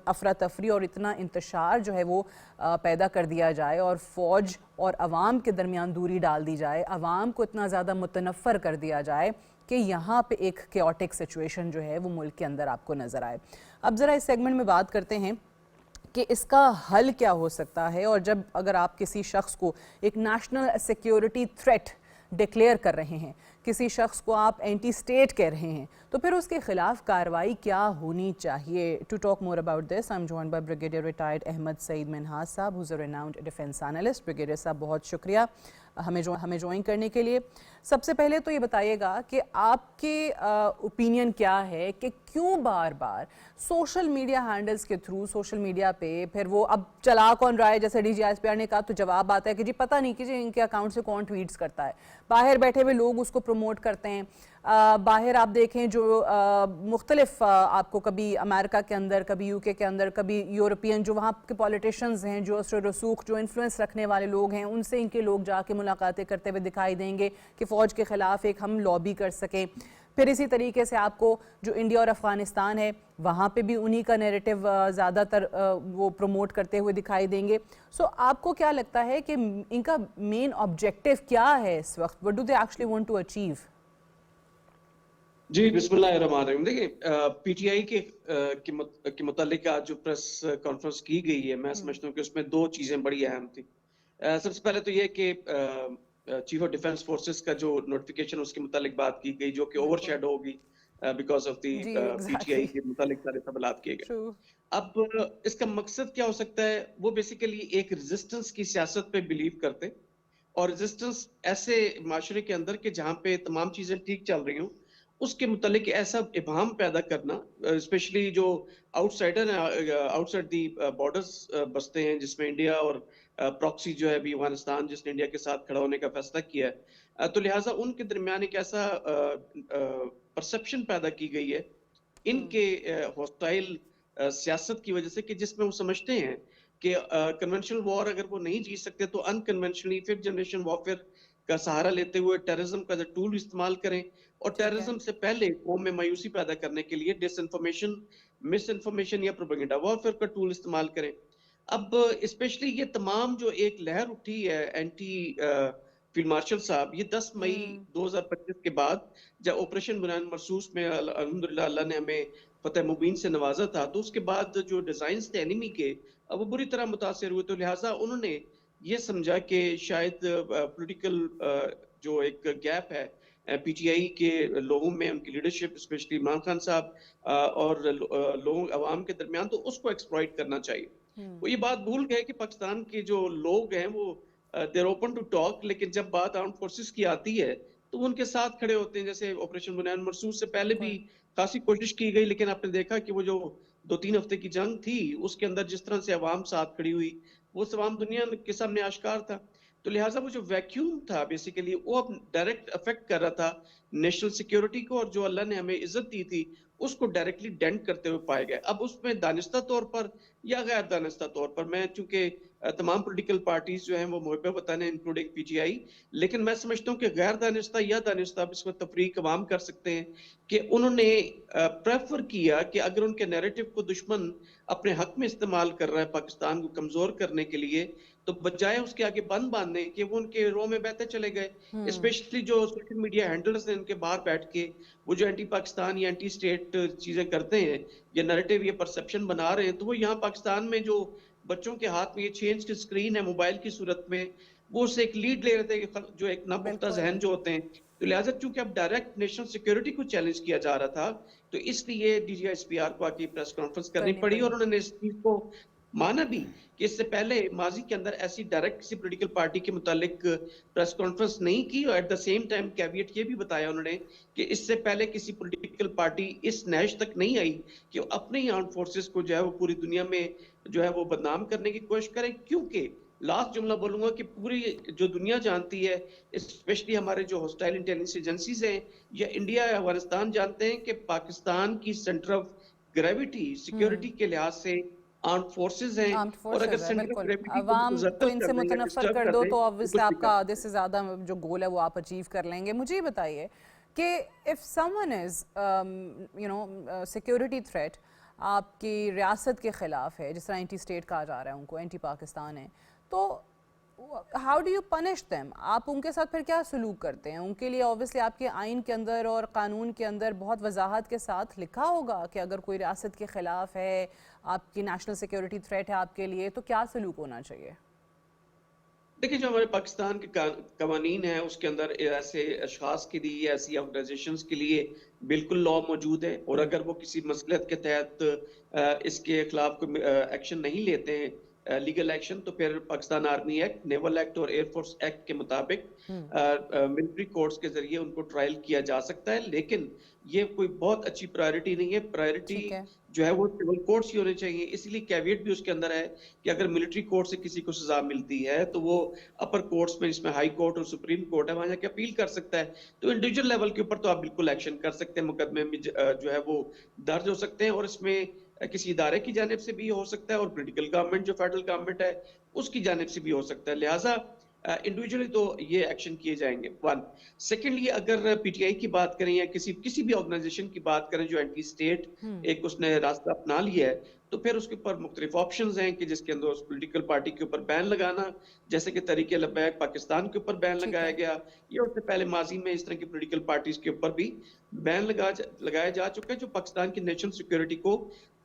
अफरा तफरी और इतना इंतशार जो है वो पैदा कर दिया जाए और फ़ौज और अवाम के दरमियान दूरी डाल दी जाए, अवाम को इतना ज़्यादा मुतनफ़र कर दिया जाए कि यहाँ पे एक केओटिक सिचुएशन जो है वो मुल्क के अंदर आपको नज़र आए। अब ज़रा इस सेगमेंट में बात करते हैं कि इसका हल क्या हो सकता है। और जब अगर आप किसी शख्स को एक नेशनल सिक्योरिटी थ्रेट डिक्लेयर कर रहे हैं, किसी शख्स को आप एंटी स्टेट कह रहे हैं, तो फिर उसके खिलाफ कार्रवाई क्या होनी चाहिए? To talk more about this I am joined by brigadier retired Ahmed Saeed Minhaj साहब, who's a renowned defence analyst. Brigadier साहब बहुत शुक्रिया हमें ज्वाइन करने के लिए। सबसे पहले तो ये बताइएगा कि आपके ओपिनियन क्या है कि क्यों बार बार सोशल मीडिया हैंडल्स के थ्रू सोशल मीडिया पे फिर वो अब चला कौन रहा है, जैसे DGISPR ने कहा तो जवाब आता है कि जी पता नहीं कि जी इनके अकाउंट से कौन ट्वीट्स करता है, बाहर बैठे हुए लोग उसको प्रमोट करते हैं। बाहर आप देखें जो मुख्तलिफ आपको कभी अमेरिका के अंदर, कभी UK के अंदर, कभी यूरोपियन जो वहाँ के पॉलिटिशियंस हैं, जो असर रसूख जो इन्फ्लुएंस रखने वाले लोग हैं, उनसे इनके लोग जाके मुलाकातें करते हुए दिखाई देंगे कि फ़ौज के ख़िलाफ़ एक हम लॉबी कर सकें। फिर इसी तरीके से आपको जो इंडिया और अफ़गानिस्तान है वहाँ पे भी उन्हीं का नैरेटिव ज़्यादातर वो प्रमोट करते हुए दिखाई देंगे। सो आपको क्या लगता है कि इनका मेन ऑब्जेक्टिव क्या है इस वक्त? What do they actually want to achieve? जी बिस्मिल्लाहिर्रहमानिर्रहीम। देखिए PTI के मुतालिक आज जो प्रेस कॉन्फ्रेंस की गई है, मैं समझता हूँ कि उसमें दो चीज़ें बड़ी अहम थी। सबसे पहले तो ये कि चीफ ऑफ डिफेंस फोर्सेस का जो नोटिफिकेशन उसके मुतालिक बात की गई, जो कि ओवरशैडो होगी बिकॉज ऑफ द PTI के मुतालिक सारे सवालात किए गए। अब इसका मकसद क्या हो सकता है? वो बेसिकली एक रेजिस्टेंस की सियासत पे बिलीव करते हैं, और रेजिस्टेंस ऐसे माशरे के अंदर के जहाँ पे तमाम चीज़ें ठीक चल रही हों उसके मुतालिक ऐसा इबहम पैदा करना, स्पेशली जो आउटसाइडर आउटसाइड दी बॉर्डर्स बसते हैं, जिसमें इंडिया और प्रॉक्सी जो है अभी अफगानिस्तान जिसने इंडिया के साथ खड़ा होने का फैसला किया है, तो लिहाजा उनके दरमियान एक ऐसा परसेप्शन पैदा की गई है इनके हॉस्टाइल सियासत की वजह से कि जिसमें वो समझते हैं कि कन्वेंशनल वॉर अगर वो नहीं जीत सकते तो अनकन्वेंशनली फिफ्थ जनरेशन वॉरफेयर کا سہارا لیتے ہوئے ٹیررزم کا ٹول استعمال کریں اور ٹیررزم سے پہلے قوم میں مایوسی پیدا کرنے کے لیے ڈس انفارمیشن، مس انفارمیشن یا پروپیگنڈا وارفیئر کا ٹول استعمال کریں. اب اسپیشلی یہ تمام جو ایک لہر اٹھی ہے اینٹی فیلڈ مارشل صاحب، یہ 10 مئی 2025 کے بعد جب آپریشن بنیاد مرصوص میں الحمدللہ اللہ نے ہمیں فتح مبین سے نوازا تھا، تو اس کے بعد جو ڈیزائنز تھے اینیمی کے وہ بری طرح متاثر ہوئے. تو لہٰذا انہوں نے یہ سمجھا کہ شاید پولیٹیکل جو ایک گیپ ہے پی ٹی آئی کے لوگوں میں، ان کی لیڈرشپ اسپیشلی عمران خان صاحب اور لوگوں عوام کے درمیان، تو اس کو ایکسپلائٹ کرنا چاہیے. وہ یہ بات بھول گئے کہ پاکستان کے جو لوگ ہیں وہ دیر اوپن ٹو ٹاک، لیکن جب بات آرمڈ فورسز کی آتی ہے تو وہ ان کے ساتھ کھڑے ہوتے ہیں. جیسے آپریشن بنیاد مرصوص سے پہلے بھی خاصی کوشش کی گئی، لیکن آپ نے دیکھا کہ وہ جو 2-3 ہفتے کی جنگ تھی اس کے اندر جس طرح سے عوام ساتھ کھڑی ہوئی وہ تمام دنیا کے سامنے آشکار تھا. تو لہٰذا وہ جو ویکیوم تھا بیسیکلی وہ اب ڈائریکٹ افیکٹ کر رہا تھا نیشنل سیکیورٹی کو، اور جو اللہ نے ہمیں عزت دی تھی اس کو ڈائریکٹلی ڈینٹ کرتے ہوئے پائے گئے. اب اس میں دانستہ طور پر یا غیر دانستہ طور پر، میں چونکہ تمام پولیٹیکل پارٹیز جو ہیں وہ محب وطن ہیں انکلوڈنگ پی ٹی آئی، لیکن میں سمجھتا ہوں کہ غیر دانستہ یا دانستہ اس میں تفریق عوام کر سکتے ہیں کہ انہوں نے پریفر کیا کہ اگر ان کے نیریٹو کو دشمن اپنے حق میں استعمال کر رہا ہے پاکستان کو کمزور کرنے کے لیے، تو بجائے اس کے آگے بند باندھنے کہ وہ ان کے رو میں بہتے چلے گئے. اسپیشلی جو سوشل میڈیا ہینڈلرز ہیں ان کے باہر بیٹھ کے وہ جو اینٹی پاکستان یا اینٹی اسٹیٹ چیزیں کرتے ہیں یا نیریٹو یا پرسپشن بنا رہے ہیں، تو وہ یہاں پاکستان میں جو بچوں کے ہاتھ میں یہ چینج کی سکرین ہے موبائل کی صورت میں، وہ اسے ایک لیڈ لے رہے تھے جو ایک ناپختہ ذہن جو ہوتے ہیں. تو لہٰذا چونکہ اب ڈائریکٹ نیشنل سیکیورٹی کو چیلنج کیا جا رہا تھا تو اس لیے D G S P R کو آگے پریس کانفرنس کرنی پڑی، اور انہوں نے اس چیز کو مانا بھی کہ اس سے پہلے ماضی کے اندر ایسی ڈائریکٹ کسی پولیٹیکل پارٹی کے متعلق پریس کانفرنس نہیں کی، اور ایٹ دا سیم ٹائم کیویٹ یہ بھی بتایا انہوں نے کہ اس سے پہلے کسی پولیٹیکل پارٹی اس نہج تک نہیں آئی کہ اپنے ہی آرمڈ فورسز کو جو ہے وہ پوری دنیا میں جو ہے وہ بدنام کرنے کی کوشش کریں. کیونکہ لاسٹ جملہ بولوں گا کہ پوری جو دنیا جانتی ہے، اسپیشلی ہمارے جو ہوسٹائل انٹیلیجنس ایجنسیز ہیں یا انڈیا یا افغانستان جانتے ہیں کہ پاکستان کی سینٹر آف گریویٹی سیکیورٹی کے لحاظ سے آرمڈ فورسز ہیں، اور اگر سینٹر آف گریویٹی عوام کو ان سے متنفر کر دو تو obviously آپ کا آدھے سے زیادہ جو گول ہے وہ آپ اچیو کر لیں گے. مجھے یہ بتائیے کہ if someone is security threat آپ کی ریاست کے خلاف ہے، جس طرح اینٹی اسٹیٹ کہا جا رہا ہے ان کو، اینٹی پاکستان ہے، تو how do you punish them? آپ ان کے ساتھ پھر کیا سلوک کرتے ہیں؟ ان کے لیے اوبیسلی آپ کے آئین کے اندر اور قانون کے اندر بہت وضاحت کے ساتھ لکھا ہوگا کہ اگر کوئی ریاست کے خلاف ہے، آپ کی نیشنل سیکیورٹی تھریٹ ہے آپ کے لیے، تو کیا سلوک ہونا چاہیے؟ دیکھیں جو ہمارے پاکستان کے قوانین ہیں اس کے اندر ایسے اشخاص کے لیے، ایسی آرگنائزیشنز کے لیے بالکل لا موجود ہے، اور اگر وہ کسی مصلحت کے تحت اس کے خلاف کوئی ایکشن نہیں لیتے ہیں، لیگل ایکشن، تو پھر پاکستان آرمی ایکٹ، نیول ایکٹ اور ایئر فورس ایکٹ کے مطابق ملٹری کورٹس کے ذریعے ان کو ٹرائل کیا جا سکتا ہے. لیکن یہ کوئی بہت اچھی پرائرٹی نہیں ہے. پرائرٹی جو ہے وہ سول کورٹس ہی ہونے چاہیے. اس لیے کیویٹ بھی اس کے اندر ہے کہ اگر ملٹری کورٹ سے کسی کو سزا ملتی ہے تو وہ اپر کورٹس میں، جس میں ہائی کورٹ اور سپریم کورٹ ہے، وہاں جا کے اپیل کر سکتا ہے. تو انڈیویجول لیول کے اوپر تو آپ بالکل ایکشن کر سکتے ہیں، مقدمے میں جو ہے وہ درج ہو سکتے ہیں، اور اس میں کسی ادارے کی جانب سے بھی ہو سکتا ہے اور پولیٹیکل گورنمنٹ جو فیڈرل گورنمنٹ ہے اس کی جانب سے بھی ہو سکتا ہے. لہٰذا انڈیویجولی تو یہ ایکشن کیے جائیں گے. ون سیکنڈلی اگر پی ٹی آئی کی بات کریں یا کسی بھی آرگنائزیشن کی بات کریں جو اینٹی اسٹیٹ ایک اس نے راستہ اپنا لیا ہے، تو پھر اس کے اوپر مختلف آپشنز ہیں کہ جس کے اندر اس پولیٹیکل پارٹی کے اوپر بین لگانا، جیسے کہ تحریک لبیک پاکستان کے اوپر بین لگایا گیا، یا اس سے پہلے ماضی میں اس طرح کی پولیٹیکل پارٹیز کے اوپر بھی بین لگایا جا چکا ہے جو پاکستان کی نیشنل سیکیورٹی کو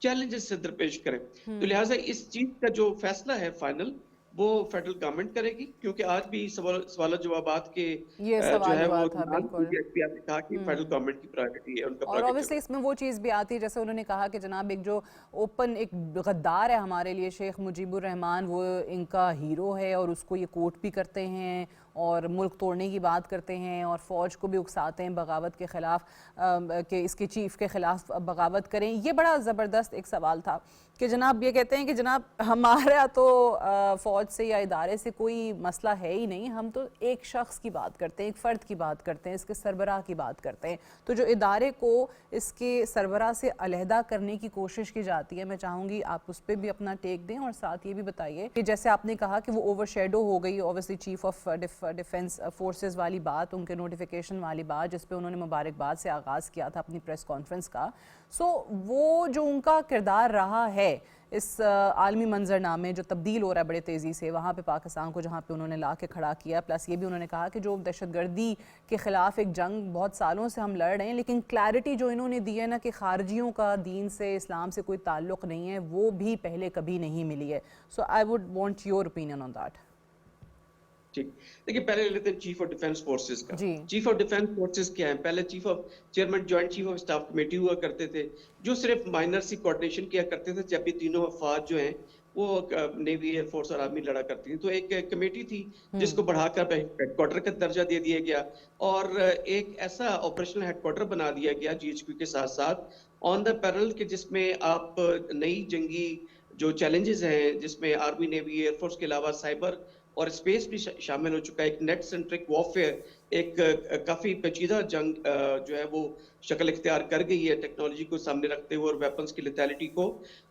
چیلنجز سے درپیش کریں. تو لہٰذا اس چیز کا جو فیصلہ ہے فائنل وہ فیڈرل گورنمنٹ کرے گی، کیونکہ آج بھی سوالات جوابات کے جو ہے وہ کہا کہ فیڈرل گورنمنٹ کی پرائیورٹی ہے ان کا. اور اوبیسلی اس میں وہ چیز بھی آتی ہے جیسے انہوں نے کہا کہ جناب ایک جو اوپن ایک غدار ہے ہمارے لیے شیخ مجیب الرحمان، وہ ان کا ہیرو ہے اور اس کو یہ کوٹ بھی کرتے ہیں اور ملک توڑنے کی بات کرتے ہیں اور فوج کو بھی اکساتے ہیں بغاوت کے خلاف، کہ اس کے چیف کے خلاف بغاوت کریں. یہ بڑا زبردست ایک سوال تھا کہ جناب یہ کہتے ہیں کہ جناب ہمارا تو فوج فوج سے یا ادارے سے کوئی مسئلہ ہے ہی نہیں, ہم تو ایک شخص کی بات کرتے ہیں, ایک فرد کی بات کرتے ہیں, اس کے سربراہ کی بات کرتے ہیں. تو جو ادارے کو اس کے سربراہ سے علیحدہ کرنے کی کوشش کی جاتی ہے, میں چاہوں گی آپ اس پہ بھی اپنا ٹیک دیں, اور ساتھ یہ بھی بتائیے کہ جیسے آپ نے کہا کہ وہ اوور شیڈو ہو گئی obviously chief of defence forces والی بات, ان کے نوٹیفیکیشن والی بات جس پہ انہوں نے مبارکباد سے آغاز کیا تھا اپنی پریس کانفرنس کا. سو وہ جو ان کا کردار رہا ہے اس عالمی منظر نامے جو تبدیل ہو رہا ہے بڑے تیزی سے, وہاں پہ پاکستان کو جہاں پہ انہوں نے لا کے کھڑا کیا, پلس یہ بھی انہوں نے کہا کہ جو دہشت گردی کے خلاف ایک جنگ بہت سالوں سے ہم لڑ رہے ہیں, لیکن کلیئرٹی جو انہوں نے دی ہے نا کہ خارجیوں کا دین سے اسلام سے کوئی تعلق نہیں ہے, وہ بھی پہلے کبھی نہیں ملی ہے. So I would want your opinion on that. ٹھیک, دیکھیے پہلے لے لیتے ہیں چیف آف ڈیفنس فورسز کا. چیف آف ڈیفنس فورسز کیا ہیں؟ پہلے chairman joint chief of staff committee ہوا کرتے تھے, جو صرف مائنر سی کوارڈینیشن کیا کرتے تھے جب یہ تینوں افواج جو ہیں وہ نیوی, ایئر فورس اور آرمی لڑا کرتی تھی. تو ایک کمیٹی تھی جس کو بڑھا کر ہیڈ کوارٹر کا درجہ دے دیا گیا, اور ایک ایسا آپریشنل ہیڈ کوارٹر بنا دیا گیا جی ایچ کیو کے ساتھ ساتھ آن دا پیرل, کہ جس میں آپ نئی جنگی جو چیلنجز ہیں, جس میں آرمی, نیوی, ایئر فورس کے علاوہ سائبر اور اسپیس بھی شامل ہو چکا ہے. ایک نیٹ سینٹرک وارفیئر, ایک کافی پیچیدہ جنگ جو ہے وہ شکل اختیار کر گئی ہے ٹیکنالوجی کو سامنے رکھتے ہوئے اور ویپنز کی لیتھیلٹی کو.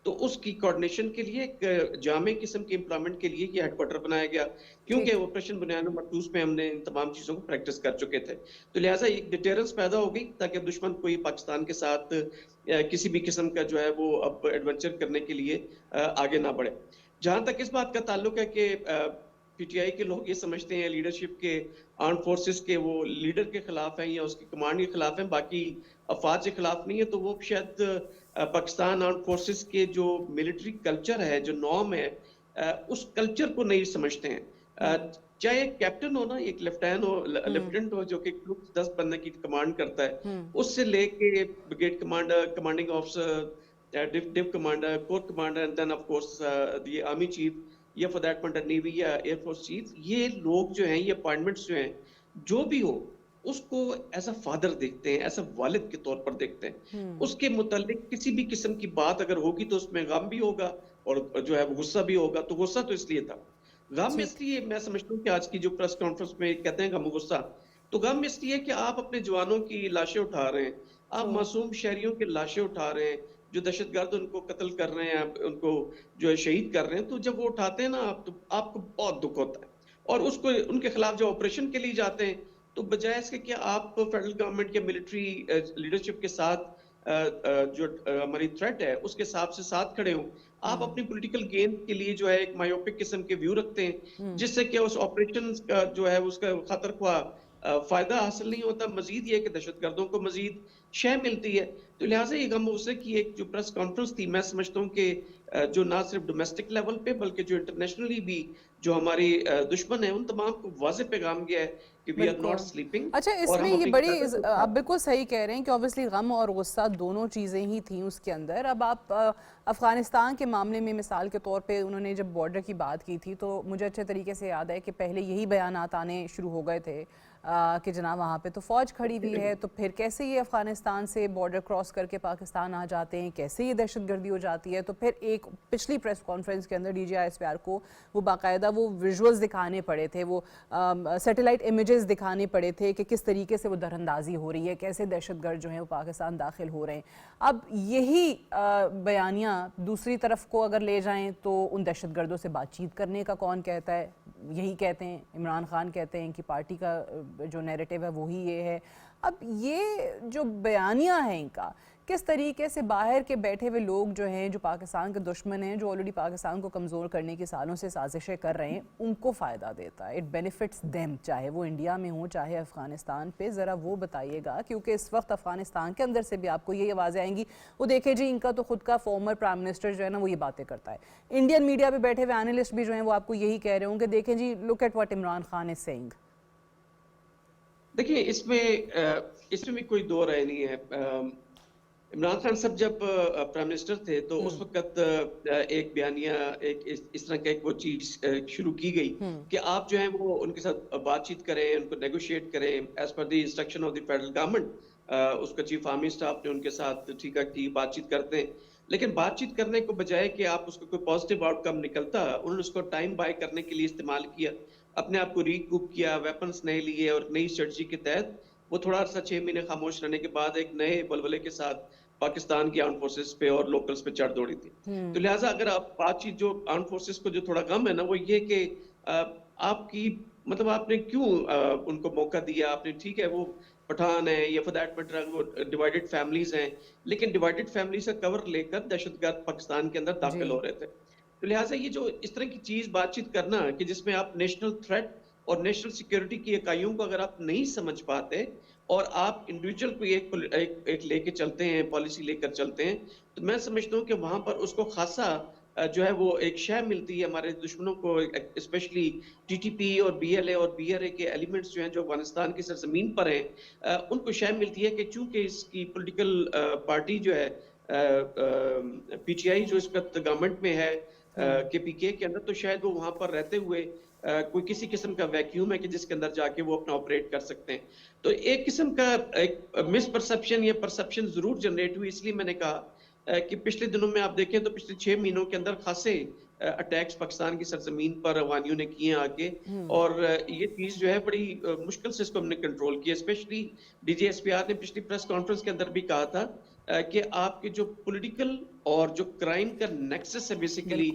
تو اس کی کوارڈینیشن کے لیے ایک جامع قسم کی امپلائمنٹ کے لیے یہ ہیڈ کوارٹر بنایا گیا, کیونکہ آپریشن بنیاد نمبر 2 میں ہم نے ان تمام چیزوں کو پریکٹس کر چکے تھے. تو لہٰذا ایک ڈیٹرنس پیدا ہو گئی تاکہ دشمن کوئی پاکستان کے ساتھ کسی بھی قسم کا جو ہے وہ اب ایڈونچر کرنے کے لیے آگے نہ بڑھے. جہاں تک اس بات کا تعلق ہے کہ پی ٹی آئی کے لوگ یہ سمجھتے ہیں لیڈرشپ کے, آرم فورسز کے, وہ لیڈر کے خلاف ہیں یا اس کی کمانڈ کے خلاف ہیں, باقی افواج کے خلاف نہیں ہے, تو وہ شاید پاکستان آرم فورسز کے جو ملٹری کلچر ہے, جو نارم ہے, اس کلچر کو نہیں سمجھتے ہیں. چاہے ایک کیپٹن ہو نا, ایک لیفٹیننٹ ہو جو کہ 10 بندے کی کمانڈ کرتا ہے, اس سے لے کے brigade commander, commanding officer, div commander, corps commander, and then of course the army chief, یا فار دیٹ میٹر نیوی یا ایئر فورس چیف, یہ لوگ جو ہیں, یہ اپوائنٹمنٹس جو ہیں, جو بھی ہو اس کو ایز اے فادر دیکھتے ہیں, ایز اے والد کے طور پر دیکھتے ہیں. اس کے متعلق کسی بھی قسم کی بات اگر ہوگی تو اس میں غم بھی ہوگا اور جو ہے وہ غصہ بھی ہوگا. تو غصہ تو اس لیے تھا, غم اس لیے میں سمجھتا ہوں کہ آج کی جو پریس کانفرنس میں کہتے ہیں غم و غصہ, تو غم اس لیے کہ آپ اپنے جوانوں کی لاشیں اٹھا رہے ہیں, آپ معصوم شہریوں کی لاشیں اٹھا رہے ہیں, جو دہشت گرد ان کو قتل کر رہے ہیں, ان کو جو ہے شہید کر رہے ہیں. تو جب وہ اٹھاتے ہیں نا آپ کو بہت دکھ ہوتا ہے, اور اس کو ان کے خلاف جو آپریشن کے لیے جاتے ہیں, تو بجائے اس کے کہ آپ فیڈرل گورنمنٹ کے ملٹری لیڈرشپ کے ساتھ جو ہماری تھریٹ ہے اس کے حساب سے ساتھ کھڑے ہوں, آپ اپنی پولیٹیکل گین کے لیے جو ہے ایک مایوپک قسم کے ویو رکھتے ہیں, جس سے کہ اس آپریشن کا جو ہے اس کا خاطر خواہ فائدہ حاصل نہیں ہوتا, مزید یہ کہ دہشت گردوں کو مزید شے ملتی ہے. تو لہٰذا یہ غم غصے کی ایک جو پریس کانفرنس تھی, میں سمجھتا ہوں کہ جو نہ صرف ڈومیسٹک لیول پہ بلکہ جو انٹرنیشنلی بھی جو ہماری دشمن ہیں, ان تمام کو واضح پیغام گیا ہے کہ we are not sleeping. اچھا, اس میں یہ بڑی آپ بالکل صحیح کہہ رہے ہیں کہ obviously غم اور غصہ دونوں چیزیں ہی تھیں اس کے اندر. اب آپ افغانستان کے معاملے میں مثال کے طور پہ انہوں نے جب بارڈر کی بات کی تھی, تو مجھے اچھے طریقے سے یاد ہے کہ پہلے یہی بیانات آنے شروع ہو گئے تھے کہ جناب وہاں پہ تو فوج کھڑی ہوئی ہے, تو پھر کیسے یہ افغانستان سے بارڈر کراس کر کے پاکستان آ جاتے ہیں, کیسے یہ دہشت گردی ہو جاتی ہے. تو پھر ایک پچھلی پریس کانفرنس کے اندر D G I S P R کو وہ باقاعدہ وہ ویژولز دکھانے پڑے تھے, وہ سیٹلائٹ امیجز دکھانے پڑے تھے کہ کس طریقے سے وہ در اندازی ہو رہی ہے, کیسے دہشت گرد جو ہیں وہ پاکستان داخل ہو رہے ہیں. اب یہی بیانیہ دوسری طرف کو اگر لے جائیں تو ان دہشت گردوں سے بات چیت کرنے کا کون کہتا ہے؟ یہی کہتے ہیں, عمران خان کہتے ہیں کہ پارٹی کا جو نیریٹو ہے وہی یہ ہے. اب یہ جو بیانیہ ہے ان کا, کس طریقے سے باہر کے بیٹھے ہوئے لوگ جو ہیں, جو پاکستان کے دشمن ہیں, جو آلریڈی پاکستان کو کمزور کرنے کی سالوں سے سازشیں کر رہے ہیں, ان کو فائدہ دیتا ہے, اٹ بینیفٹس دیم, چاہے وہ انڈیا میں ہوں چاہے افغانستان پہ. ذرا وہ بتائیے گا, کیونکہ اس وقت افغانستان کے اندر سے بھی آپ کو یہ آوازیں آئیں گی, وہ دیکھیں جی ان کا تو خود کا فارمر پرائم منسٹر جو ہے نا وہ یہ باتیں کرتا ہے. انڈین میڈیا پہ بیٹھے ہوئے اینالسٹ بھی جو ہیں وہ آپ کو یہی کہہ رہے ہوں کہ دیکھیں جی look at what Imran Khan is saying. دیکھیں اس میں بھی کوئی دو رائے نہیں ہے. عمران خان صاحب جب پرائم منسٹر تھے تو اس وقت ایک بیانیہ ایک اس طرح کا ایک وہ چیز شروع کی گئی کہ آپ جو ہیں وہ ان کے ساتھ بات چیت کریں, ان کو نیگوشیٹ کریں as per the instruction of the federal government. اس کا چیف آرمی اسٹاف نے ان کے ساتھ ٹھیک ہے کی بات چیت کرتے ہیں. लेकिन बातचीत करने को बजाय कि आप उसको कोई पॉजिटिव आउटकम निकलता, उन्होंने उसको टाइम बाय करने के लिए इस्तेमाल किया, अपने आप को रिकूप किया, वेपन्स नहीं लिए और नई स्ट्रेटजी के तहत वो थोड़ा अर्सा 6 महीने खामोश रहने के बाद एक नए बलबले के साथ पाकिस्तान की आर्म फोर्सेस पे और लोकल्स पे चढ़ दौड़ी थी। तो लिहाजा अगर आप बातचीत जो आर्म फोर्सेस को जो थोड़ा गम है ना, वो ये कि आपकी मतलब आपने क्यों उनको मौका दिया, आपने ठीक है वो पठान है या फॉर दैट मैटर वो डिवाइडेड फैमिलीज हैं, लेकिन डिवाइडेड फैमिलीज का कवर लेकर दहशतगर्द पाकिस्तान के अंदर दाखिल हो रहे थे। तो लिहाजा ये जो इस तरह की चीज बातचीत करना कि जिसमें आप नेशनल थ्रेट और नेशनल सिक्योरिटी की इकाइयों को अगर आप नहीं समझ पाते और आप इंडिविजुअल को एक लेके चलते हैं, पॉलिसी लेकर चलते हैं, तो मैं समझता हूँ कि वहां पर उसको खासा जो है वो एक शय मिलती है हमारे दुश्मनों को, स्पेशली टीटीपी और बीएलए और बीआरए के एलिमेंट्स जो हैं जो अफगानिस्तान की सरजमीन पर हैं, उनको शय मिलती है कि चूंकि इसकी पॉलिटिकल पार्टी जो है पीटीआई जो इस वक्त गवर्नमेंट में है केपीके के अंदर, तो शायद वो वहां पर रहते हुए कोई किसी किस्म का वैक्यूम है कि जिसके अंदर जाके वो अपना ऑपरेट कर सकते हैं। तो एक किस्म का एक मिसपरसेप्शन या परसेप्शन जरूर जनरेट हुई, इसलिए मैंने कहा कि पिछले दिनों में आप देखें तो पिछले 6 महीनों के अंदर खासे अटैक्स पाकिस्तान की सरजमीन पर अफगानियों ने किए आके, और ये चीज जो है बड़ी मुश्किल से इसको हमने कंट्रोल किया। स्पेशली डीजीएसपीआर ने पिछली प्रेस कॉन्फ्रेंस के अंदर भी कहा था कि आपके जो पॉलिटिकल और जो क्राइम का नेक्सस है बेसिकली,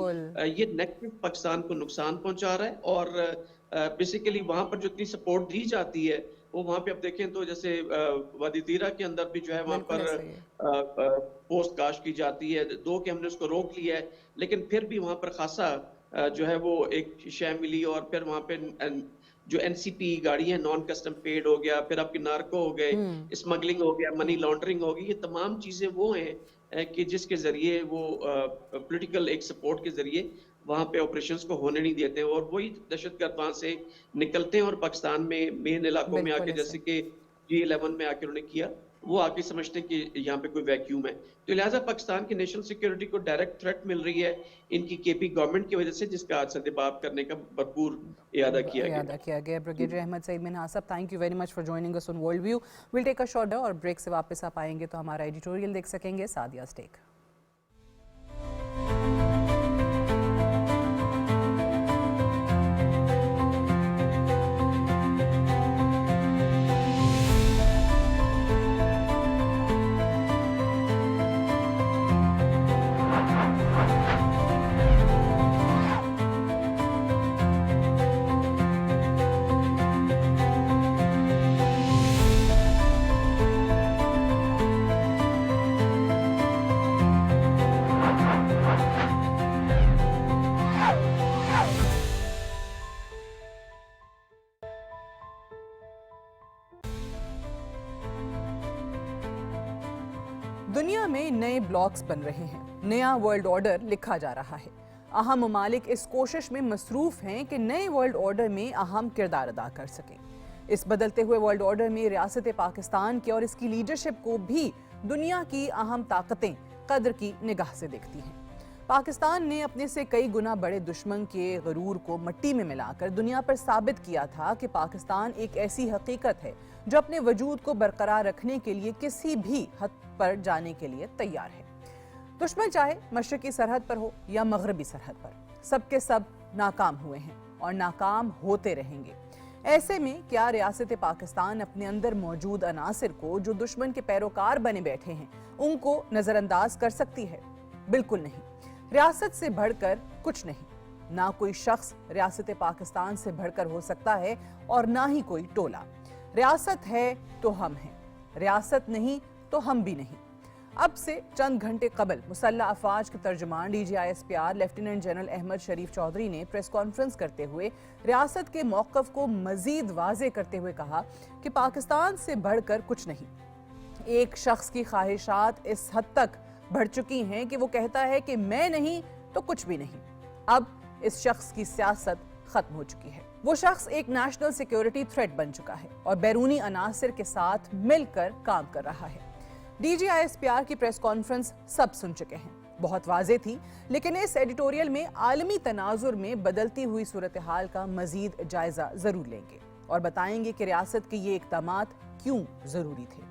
ये नेक्सस पाकिस्तान को नुकसान पहुंचा रहा है, और बेसिकली वहां पर जो इतनी सपोर्ट दी जाती है वो वहां पे आप देखें तो जैसे वादी तीरा के अंदर भी जो है वहां पर पोस्ट कास्ट की जाती है, दो के हमने उसको रोक लिया है, लेकिन फिर भी वहां पर खासा जो है वो एक शय मिली। और फिर वहां पे जो एनसीपी गाड़ी है, नॉन कस्टम पेड हो गया, फिर आपके नार्को हो गए, स्मगलिंग हो गया, मनी लॉन्ड्रिंग होगी, ये तमाम चीजें वो हैं कि जिसके जरिए वो पॉलिटिकल एक सपोर्ट के जरिए वहां पे ऑपरेशंस को होने नहीं देते हैं, और वही दहशतगर्द वहां से निकलते हैं और पाकिस्तान में मेन इलाकों में आके जैसे कि G11 में आके उन्होंने किया, वो आके समझते हैं कि यहाँ पे कोई वैक्यूम है। तो लिहाजा पाकिस्तान की नेशनल सिक्योरिटी को डायरेक्ट थ्रेट मिल रही है इनकी केपी गवर्नमेंट की वजह से, जिसका आज सद्देबाब करने का भरपूर इरादा किया गया। ब्रिगेडियर अहमद सईद मिन्हाज साहब, thank you very much for joining us on world view. Will take a short और ब्रेक से वापस आप आएंगे तो हमारा एडिटोरियल देख सकेंगे, सादिया's टेक। दुनिया में नए ब्लॉक्स बन रहे हैं, नया वर्ल्ड ऑर्डर लिखा जा रहा है। अहम ममालिक इस कोशिश में मसरूफ हैं कि नए वर्ल्ड ऑर्डर में अहम किरदार अदा कर सकें। इस बदलते हुए वर्ल्ड ऑर्डर में रियासत पाकिस्तान के और इसकी लीडरशिप को भी दुनिया की अहम ताकतें कदर की निगाह से देखती हैं। पाकिस्तान ने अपने से कई गुना बड़े दुश्मन के गरूर को मिट्टी में मिलाकर दुनिया पर साबित किया था कि पाकिस्तान एक ऐसी हकीकत है जो अपने वजूद को बरकरार रखने के लिए किसी भी हद पर जाने के लिए तैयार है। दुश्मन चाहे मशरकी सरहद पर हो या मगरबी सरहद पर, सबके सब नाकाम हुए हैं और नाकाम होते रहेंगे। ऐसे में क्या रियासत पाकिस्तान अपने अंदर मौजूद अनासिर को, जो दुश्मन के पैरोकार बने बैठे हैं, उनको नजरअंदाज कर सकती है? बिल्कुल नहीं। रियासत से बढ़कर कुछ नहीं, ना कोई शख्स रियासत पाकिस्तान से बढ़कर हो सकता है और ना ही कोई टोला। रियासत है तो हम हैं, रियासत नहीं तो हम भी नहीं। अब से चंद घंटे कबल मुसल्लह अफवाज के तर्जुमान DGISPR लेफ्टिनेंट जनरल अहमद शरीफ चौधरी ने प्रेस कॉन्फ्रेंस करते हुए रियासत के मौक़िफ़ को मजीद वाज़े करते हुए कहा कि पाकिस्तान से बढ़कर कुछ नहीं। एक शख्स की ख्वाहिशात इस हद तक बढ़ चुकी हैं कि वो कहता है कि मैं नहीं तो कुछ भी नहीं। अब इस शख्स की सियासत खत्म हो चुकी है। वो शख्स एक नेशनल सिक्योरिटी थ्रेट बन चुका है और बैरूनी अनासिर के साथ मिलकर काम कर रहा है। DGISPR की प्रेस कॉन्फ्रेंस सब सुन चुके हैं, बहुत वाज़े थी, लेकिन इस एडिटोरियल में आलमी तनाजुर में बदलती हुई सूरत हाल का मजीद जायजा जरूर लेंगे और बताएंगे कि रियासत के ये इक़दामात क्यों जरूरी थे।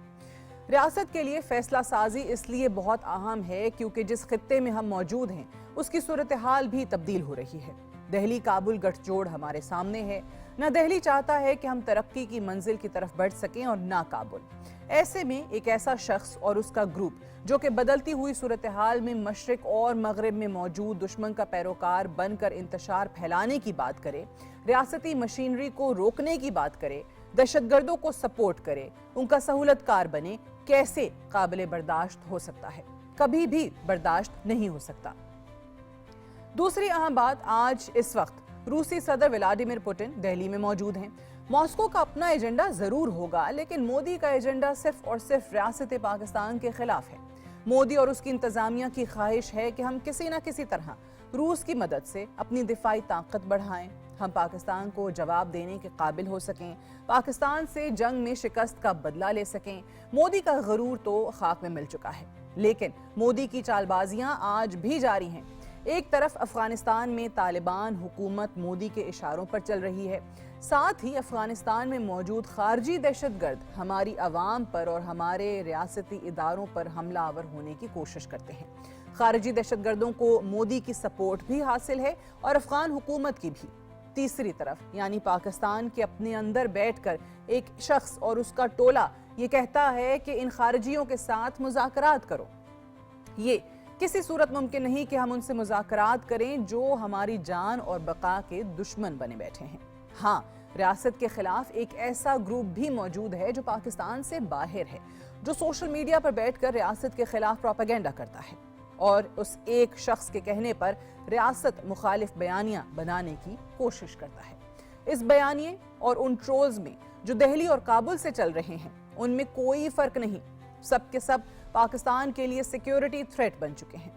रियासत के लिए फैसला साजी इसलिए बहुत अहम है क्योंकि जिस खित्ते में हम मौजूद हैं उसकी सूरत हाल भी तब्दील हो रही है। दिल्ली काबुल गठजोड़ हमारे सामने है। न दिल्ली चाहता है कि हम तरक्की की मंजिल की तरफ बढ़ सकें और ना काबुल। ऐसे में एक ऐसा शख्स और उसका ग्रुप जो कि बदलती हुई सूरत हाल में मशरिक और मगरिब में मौजूद दुश्मन का पैरोकार बनकर इंतशार फैलाने की बात करे, रियासती मशीनरी को रोकने की बात करे, दहशतगर्दों को सपोर्ट करे, उनका सहूलतकार बने, कैसे काबिल बर्दाश्त हो सकता है? कभी भी बर्दाश्त नहीं हो सकता। दूसरी अहम बात, आज इस वक्त रूसी सदर व्लादिमीर पुतिन दिल्ली में मौजूद हैं। मॉस्को का अपना एजेंडा जरूर होगा, लेकिन मोदी का एजेंडा सिर्फ और सिर्फ रियासत पाकिस्तान के खिलाफ है। मोदी और उसकी इंतजामिया की ख्वाहिश है कि हम किसी न किसी तरह रूस की मदद से अपनी दिफाई ताकत बढ़ाएं, हम पाकिस्तान को जवाब देने के काबिल हो सकें, पाकिस्तान से जंग में शिकस्त का बदला ले सकें। मोदी का गरूर तो खाक में मिल चुका है, लेकिन मोदी की चालबाजियां आज भी जारी हैं। एक तरफ अफगानिस्तान में तालिबान हुकूमत मोदी के इशारों पर चल रही है, साथ ही अफगानिस्तान में मौजूद खारजी दहशतगर्द हमारी अवाम पर और हमारे रियासती इदारों पर हमलावर होने की कोशिश करते हैं। खारजी दहशतगर्दों को मोदी की सपोर्ट भी हासिल है और अफगान हुकूमत की भी। तीसरी तरफ यानी पाकिस्तान के अपने अंदर बैठकर एक शख्स और उसका टोला ये कहता है कि इन खारजियों के साथ मुज़ाकरात करो। ये किसी सूरत मुमकिन नहीं कि हम उनसे मुज़ाकरात करें जो हमारी जान और बका के दुश्मन बने बैठे हैं। हाँ, रियासत के खिलाफ एक ऐसा ग्रुप भी मौजूद है जो पाकिस्तान से बाहर है, जो सोशल मीडिया पर बैठकर रियासत के खिलाफ प्रोपेगेंडा करता है और उस एक शख्स के कहने पर रियासत मुखालिफ बयानियां बनाने की कोशिश करता है। इस बयानिए और उन ट्रोल्स में जो दिल्ली और काबुल से चल रहे हैं उनमें कोई फर्क नहीं, सब के सब पाकिस्तान के लिए सिक्योरिटी थ्रेट बन चुके हैं।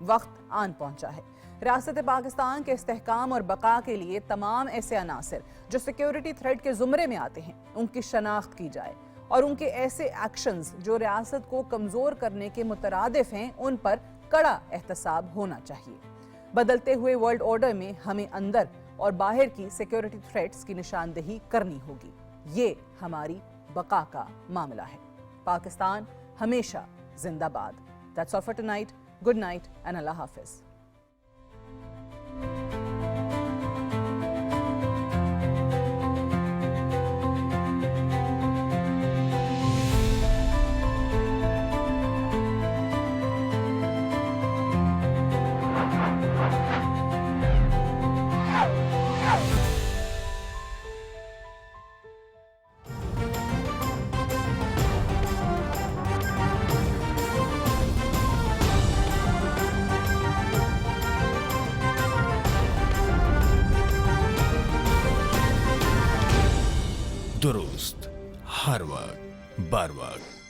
वक्त आन पहुंचा है रियासत पाकिस्तान के इस्तेहकाम और बका के लिए तमाम ऐसे अनासिर जो सिक्योरिटी थ्रेट के जुमरे में आते हैं उनकी शनाख्त की जाए और उनके ऐसे एक्शंस जो रियासत को कमजोर करने के मुतरादिफ हैं उन पर कड़ा एहतसाब होना चाहिए। बदलते हुए वर्ल्ड ऑर्डर में हमें अंदर और बाहर की सिक्योरिटी थ्रेट्स की निशानदेही करनी होगी। ये हमारी बका का मामला है। पाकिस्तान हमेशा जिंदाबाद। That's all for tonight. Good night and Allah Hafiz. दुरुस्त, हर वक्त, बार वक्त।